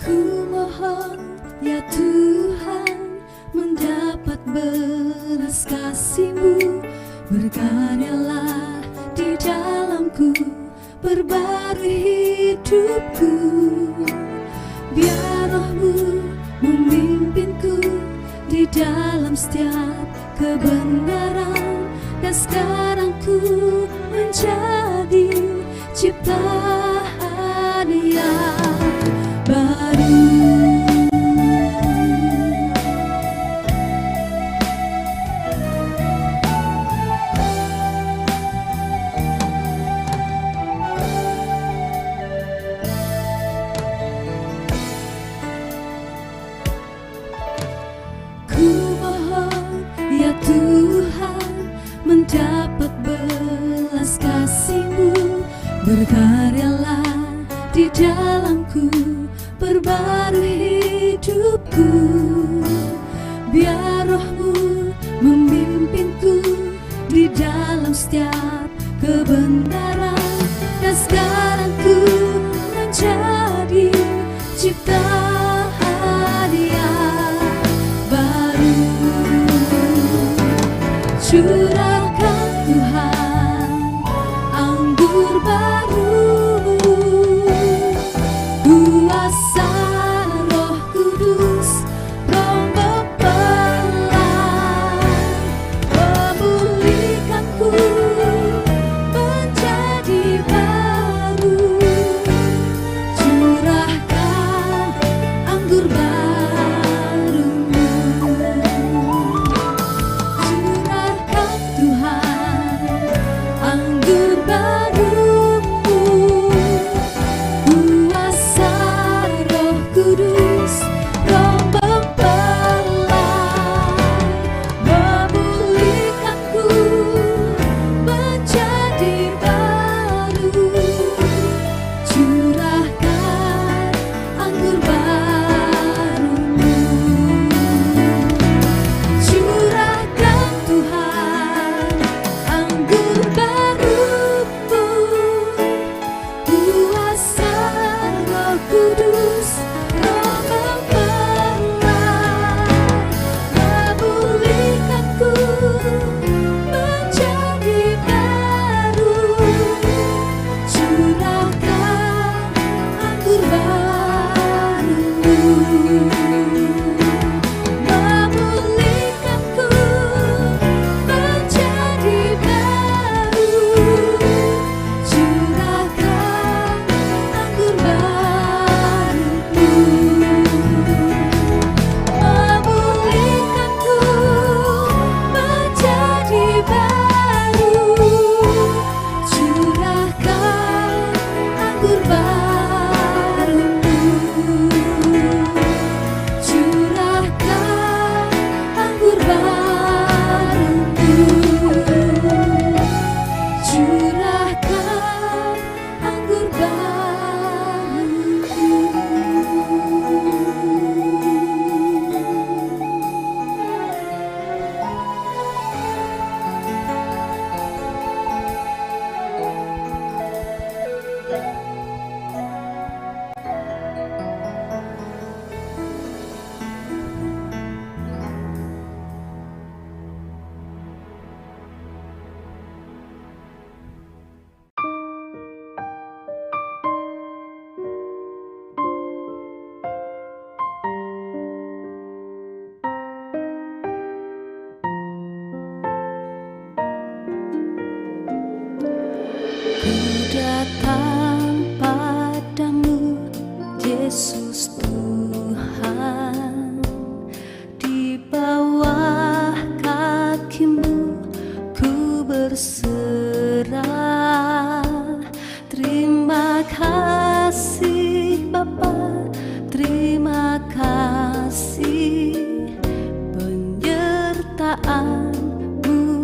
Ku mohon ya Tuhan mendapat belas kasih-Mu, berkaryalah di dalamku, perbarui hidupku. Biar Roh-Mu memimpinku di dalam setiap kebenaran, dan sekarang ku menjadi ciptaan yang baru. Ku mohon ya Tuhan mendapat belas kasih-Mu, berkaryalah di dalamku, perbarui hidupku. Biar Roh-Mu memimpinku di dalam setiap kebenaran, dan sekarang ku menjadi ciptaan yang baru. Curahkan Tuhan anggur baru, kuasa Roh Kudus, rombak pelan, memulihkanku menjadi baru. Curahkan anggur baru-Mu, curahkan Tuhan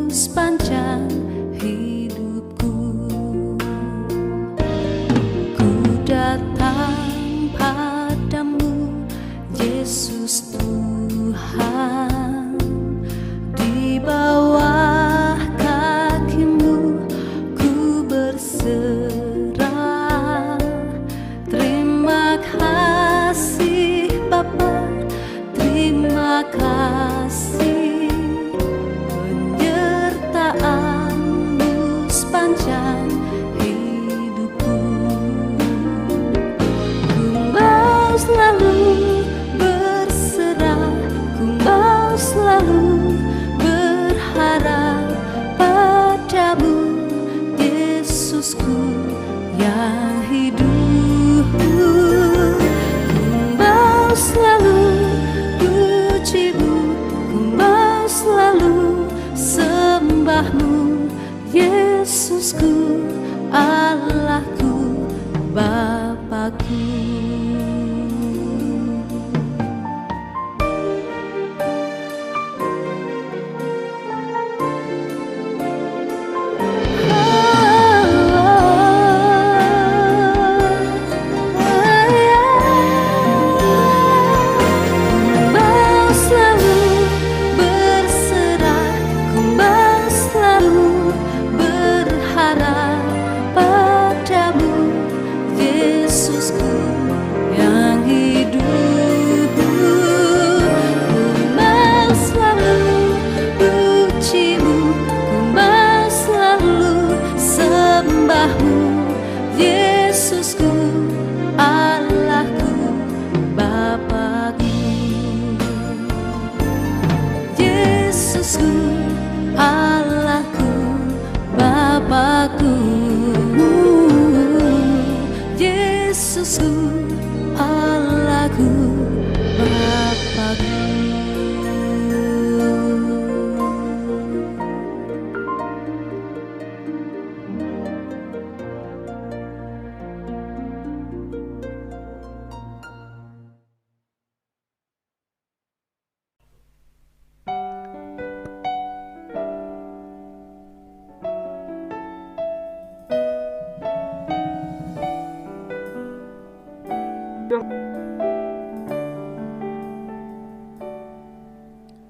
sepanjang hidupku. Ku datang padamu, Yesus Tuhan, di bawah kakimu ku berserah. Terima kasih Bapa, terima kasih penyertaan-Mu sepanjang hidupku. Ku mau selalu berserah, ku mau selalu berharap padamu, Yesusku yang hidup. Ku mau selalu puji-Mu, ku mau selalu sembah-Mu, Yesusku, Allahku, Bapakku. Yesusku, Allahku, Bapakku. Yesusku, Allahku, Bapakku. Yesusku, Allahku, Bapakku.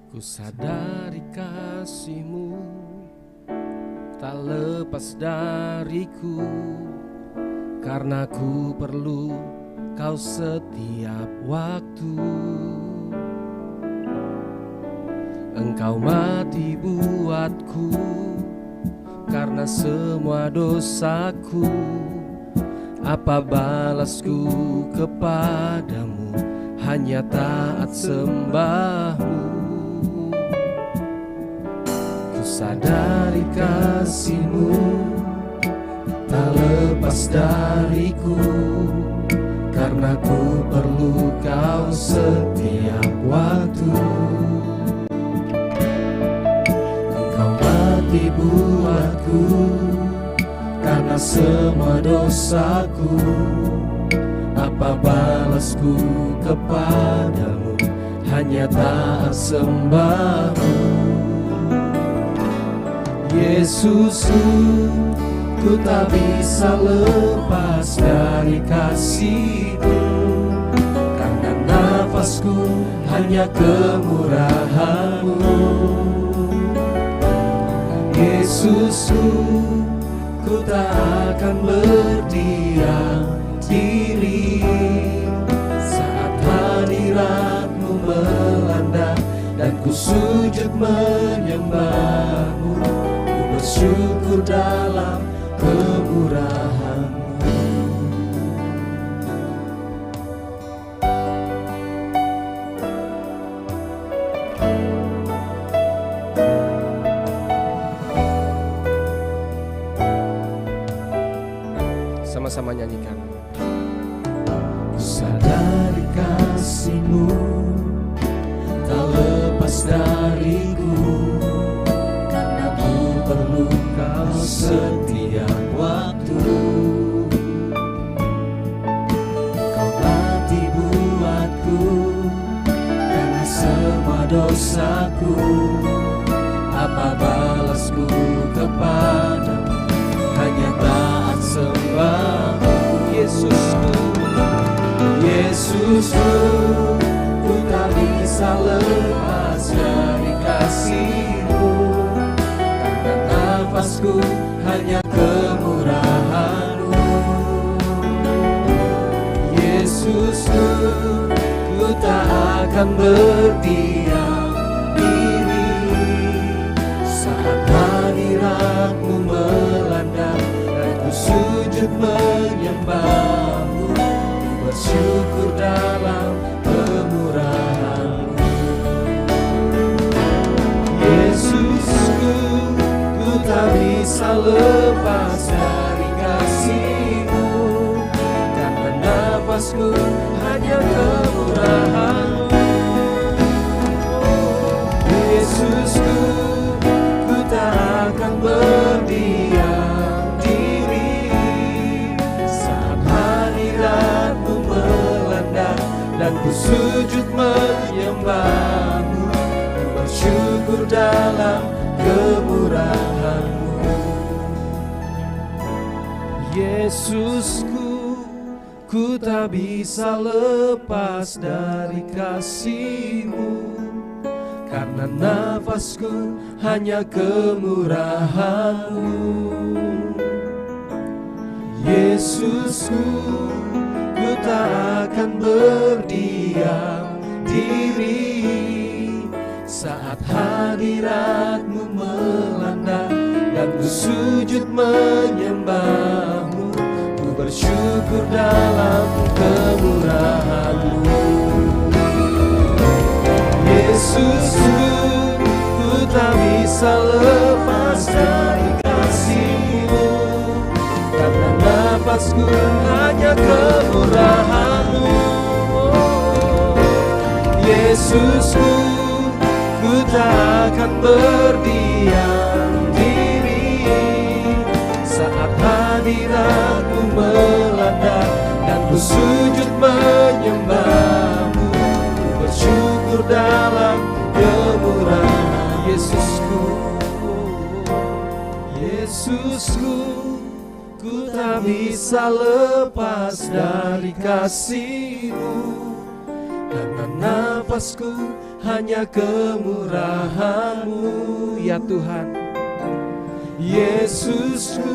Ku sadari kasih-Mu tak lepas dariku, karena ku perlu Kau setiap waktu. Engkau mati buatku karena semua dosaku. Apa balasku kepadamu? Hanya taat sembah-Mu. Ku sadari kasih-Mu tak lepas dariku, karena ku perlu Kau setiap waktu. Engkau mati buatku karena semua dosaku. Apa balasku kepadamu? Hanya taat sembah-Mu. Yesusku, ku tak bisa lepas dari kasih-Mu, karena nafasku hanya kemurahan-Mu. Yesusku, ku tak akan berdiam diri saat hadirat-Mu melanda dan ku sujud menyembah-Mu. Ku bersyukur dalam kemurahan-Mu. Sama-sama nyanyikan. Ku sadari kasih-Mu tak lepas dariku, karena ku perlu Kau setiap waktu. Kau mati buatku karena semua dosaku. Apa balasku Yesusku, ku tak bisa lepas dari kasih-Mu, karena nafasku hanya kemurahan-Mu. Yesusku, ku tak akan berdiam diri saat hadirat-Mu melanda dan ku sujud menyembah-Mu, ku bersyukur dalam kemurahan-Mu. Yesusku, ku tak bisa lepas dari kasih-Mu, karena nafasku hanya kemurahan-Mu. Yesusku, ku tak akan berdiam diri saat hadirat-Mu melanda dan ku sujud menyembah-Mu, ku bersyukur dalam kemurahan-Mu. Yesusku, ku tak bisa lepas dari kasih-Mu, karena nafasku hanya kemurahan-Mu. Yesusku, ku tak akan berdiam diri saat hadirat-Mu melanda dan ku sujud menyembah-Mu, ku bersyukur dalam kemurahan-Mu. Yesusku, ku tak bisa lepas dari kasih-Mu, karena nafasku hanya kemurahan-Mu. Yesusku, ku tak akan berdiam diri saat hadirat-Mu melanda dan ku sujud menyembah-Mu, ku bersyukur dalam kemurahan. Yesusku, Yesusku, ku tak bisa lepas dari kasih-Mu, karena nafasku hanya kemurahan-Mu. Ya Tuhan, Yesusku,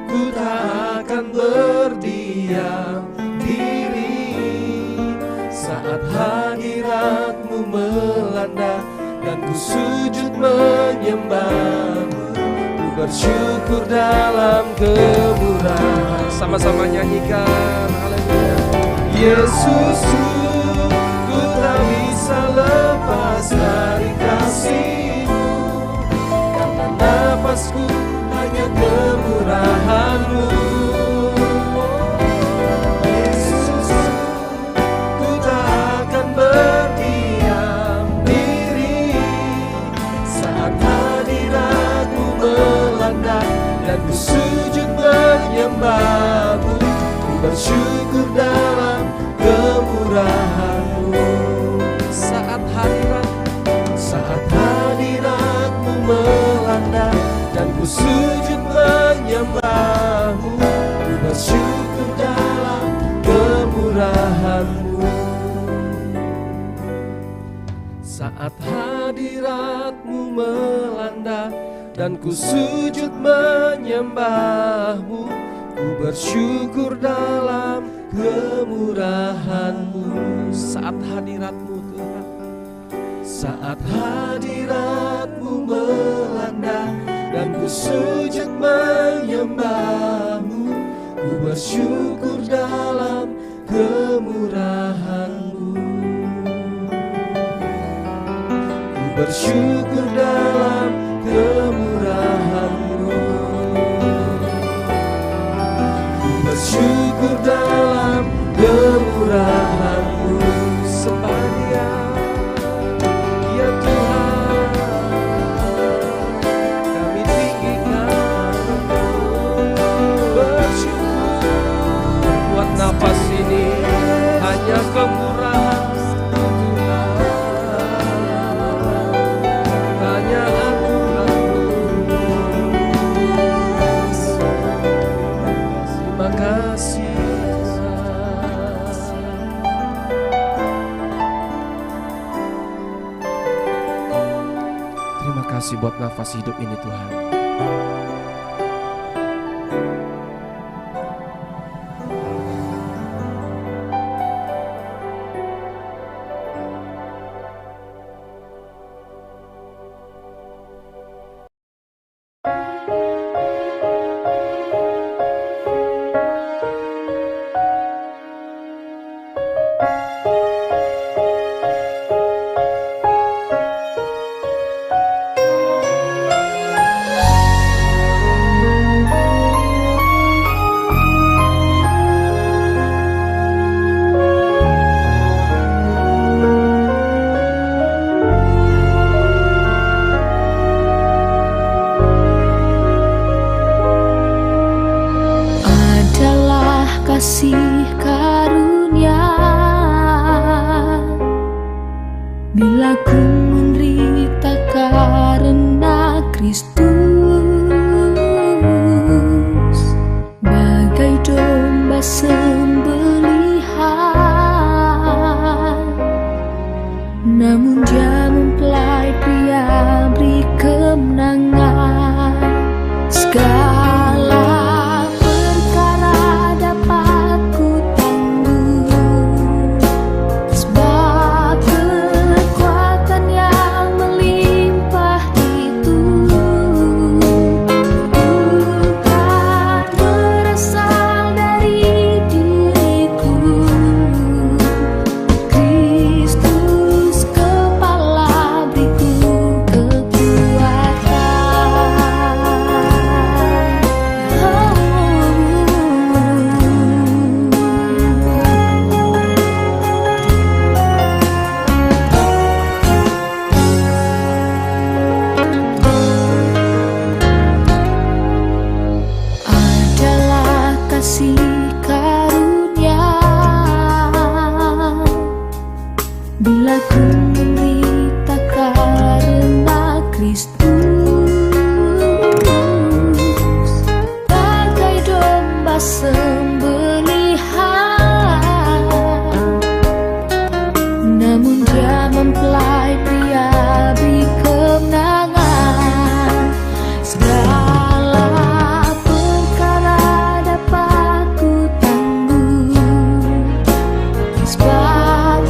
ku tak akan berdiam diri saat hadirat-Mu melanda dan ku sujud menyembah-Mu, ku bersyukur dalam kemurahan. Sama-sama nyanyikan, haleluya. Yesusku, ku tak bisa lepas dari kasih-Mu, karena nafasku hanya kemurahan-Mu. Yesusku, ku tak akan berdiam diri saat hadirat-Mu melanda dan ku sujud menyembah-Mu, ku bersyukur dalam kemurahan-Mu. Saat hadirat-Mu melanda dan ku sujud menyembah-Mu, ku bersyukur dalam kemurahan-Mu. Saat hadirat-Mu melanda dan ku sujud menyembah-Mu, ku bersyukur dalam kemurahan-Mu. Saat hadirat-Mu Tuhan, saat hadirat-Mu melanda dan ku sujud menyembah-Mu, ku bersyukur dalam kemurahan-Mu. Ku bersyukur dalam kemurahan-Mu. Ku bersyukur dalam kemurahan-Mu. Sembah Dia, ya Tuhan, kami tinggikan Engkau. Bersyukur buat nafas ini hanya kemurahan Tuhan, hanya nafas hidup ini Tuhan. Kasih karunia bila ku menderita karena Kristus, bagai domba sembelihan, namun Dia mempelai pria beri kemenangan. Segala bila ku menderita karena Kristus, bagai domba sembelihan, namun Dia mempelai pria beri kemenangan. Segala perkara dapat ku tanggung, sebab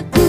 aku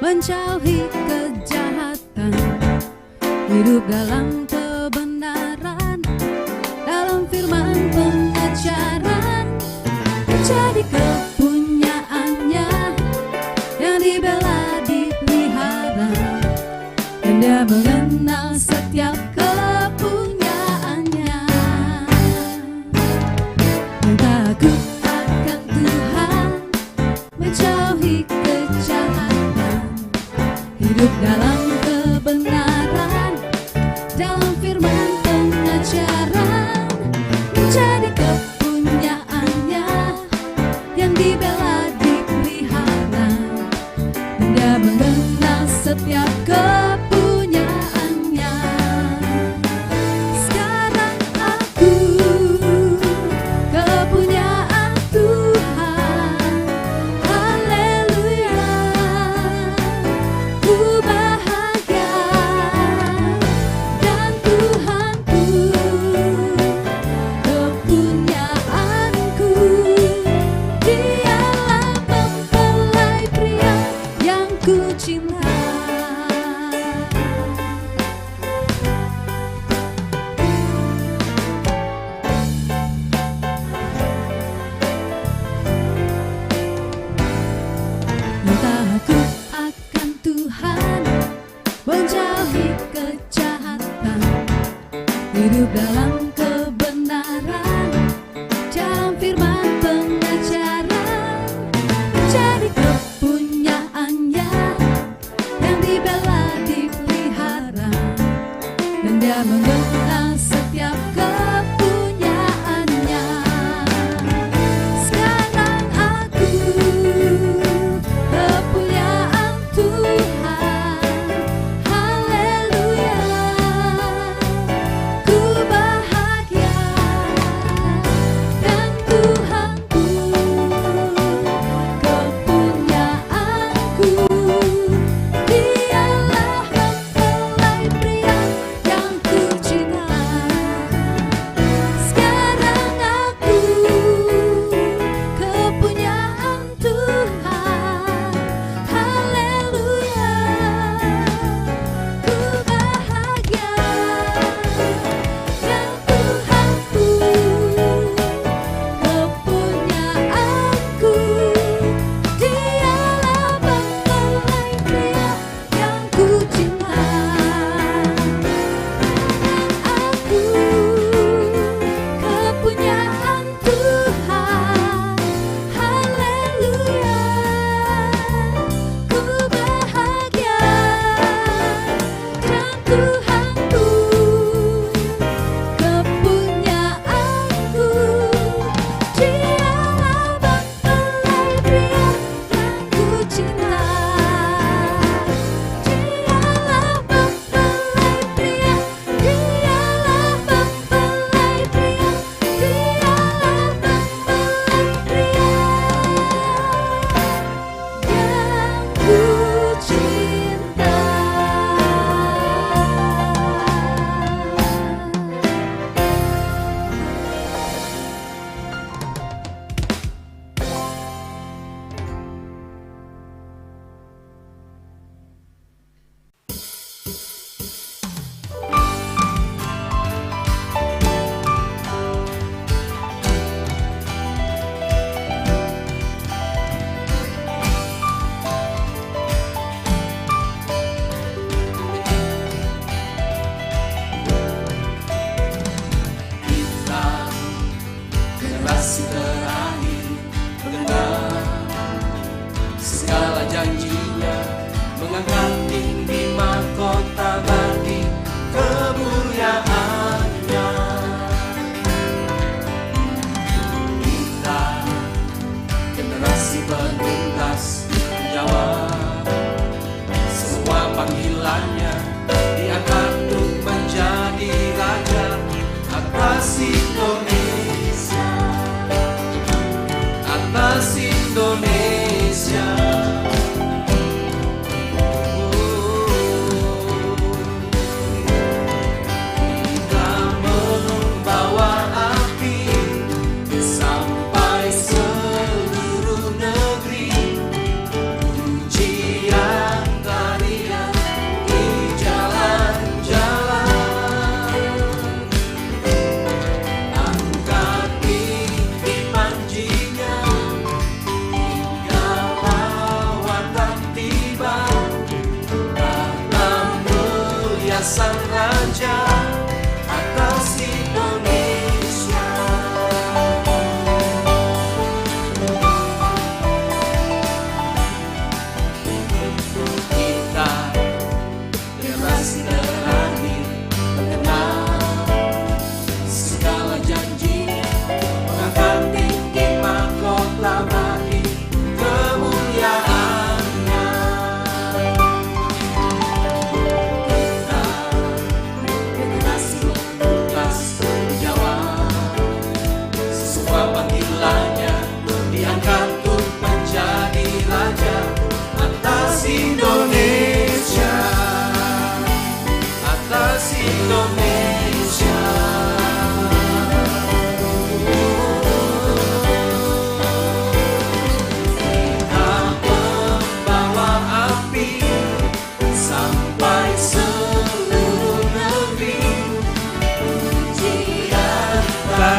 menjauhi kejahatan, hidup dalam kebenaran, dalam firman pengajaran, menjadi kepunyaannya, yang dibela dipelihara, dan dia mengenal setiap kepunyaannya. Yang takut akan Tuhan, menjauhi kejahatan, hidup dalam kebenaran, dalam firman pengajaran, menjadi kepunyaannya, yang dibela dipelihara, dan dia mengenal setiap kepunyaannya. Sekarang aku kepunyaan Tuhan, haleluya, ku bahagia, dan Tuhanku kepunyaanku, dialah mempelai pria yang ku cinta. Yang takut akan Tuhan, menjauhi kejahatan, hidup dalam kebenaran, dalam firman pengajaran, menjadi kepunyaannya, yang dibela dipelihara, dan dia mengenal setiap kepunyaannya. Sekarang aku kepunyaan Tuhan, haleluya, ku bahagia, dan Tuhanku kepunyaanku, dialah mempelai pria yang ku cinta. Sekarang aku kepunyaan Tuhan, haleluya, ku bahagia, dan Tuhanku kepunyaanku, dialah mempelai pria yang ku cinta. Aku kepunyaan Tuhan, haleluya, ku bahagia, dan Tuhanku kepunyaanku, dialah mempelai pria yang ku cinta. Dialah mempelai pria, dialah mempelai pria, dialah mempelai pria yang ku cinta. Kita generasi terakhir mendengar segala janjinya, mengangkat tinggi mahkota bagi kemuliaannya. Kita generasi penuntas menjawab semua panggilannya, diangkat untuk menjadi raja atas Indonesia, atas Indonesia.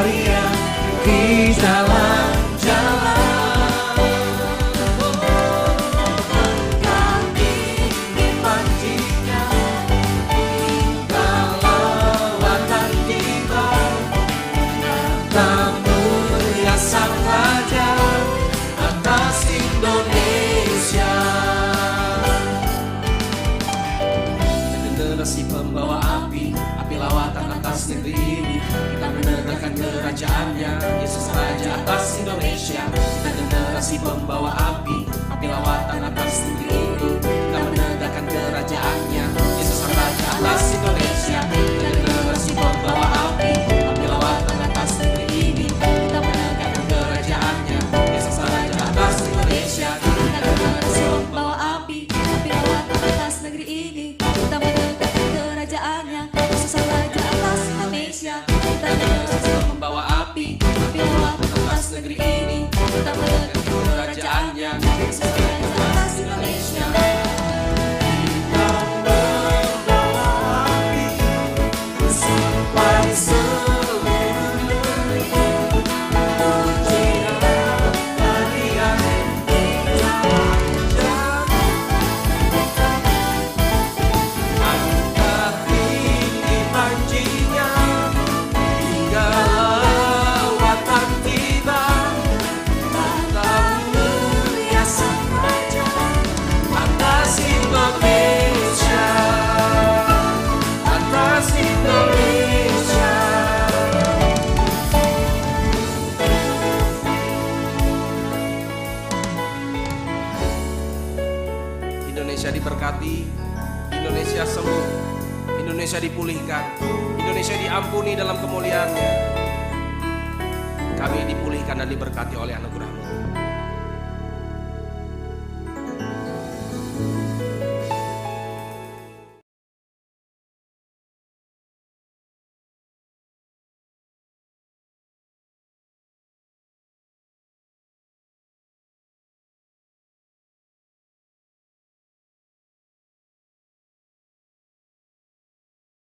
ria di dalam jalan. Kami dipancinya hingga lawatan tiba. Namun ya sang raja atas Indonesia. Generasi pembawa api lawatan atas negeri ini. Kita menegakkan kerajaannya, Yesus Raja atas Indonesia. Kita generasi pembawa api lawatan atas negeri ini. Kita menegakkan kerajaannya, Yesus Raja atas Indonesia. Kita generasi pembawa api lawatan atas negeri ini. Kita menegakkan kerajaannya, Yesus Raja atas Indonesia. Kita generasi pembawa api lawatan atas negeri ini. Kita menegakkan kerajaannya, Yesus Raja atas Indonesia. Kita generasi pembawa api lawatan atas negeri ini. Kita menegakkan kerajaannya, Yesus Raja atas Indonesia. Kita membawa api sampai seluruh dunia. Pujilah hadiah kita jadi. Angkat tinggi pancinya hingga lawatan tiba. Mulia sang raja atas Indonesia, atas Indonesia. Indonesia diberkati, Indonesia sembuh, Indonesia dipulihkan, Indonesia diampuni dalam kemuliaannya. Kami dipulihkan dan diberkati oleh anugerah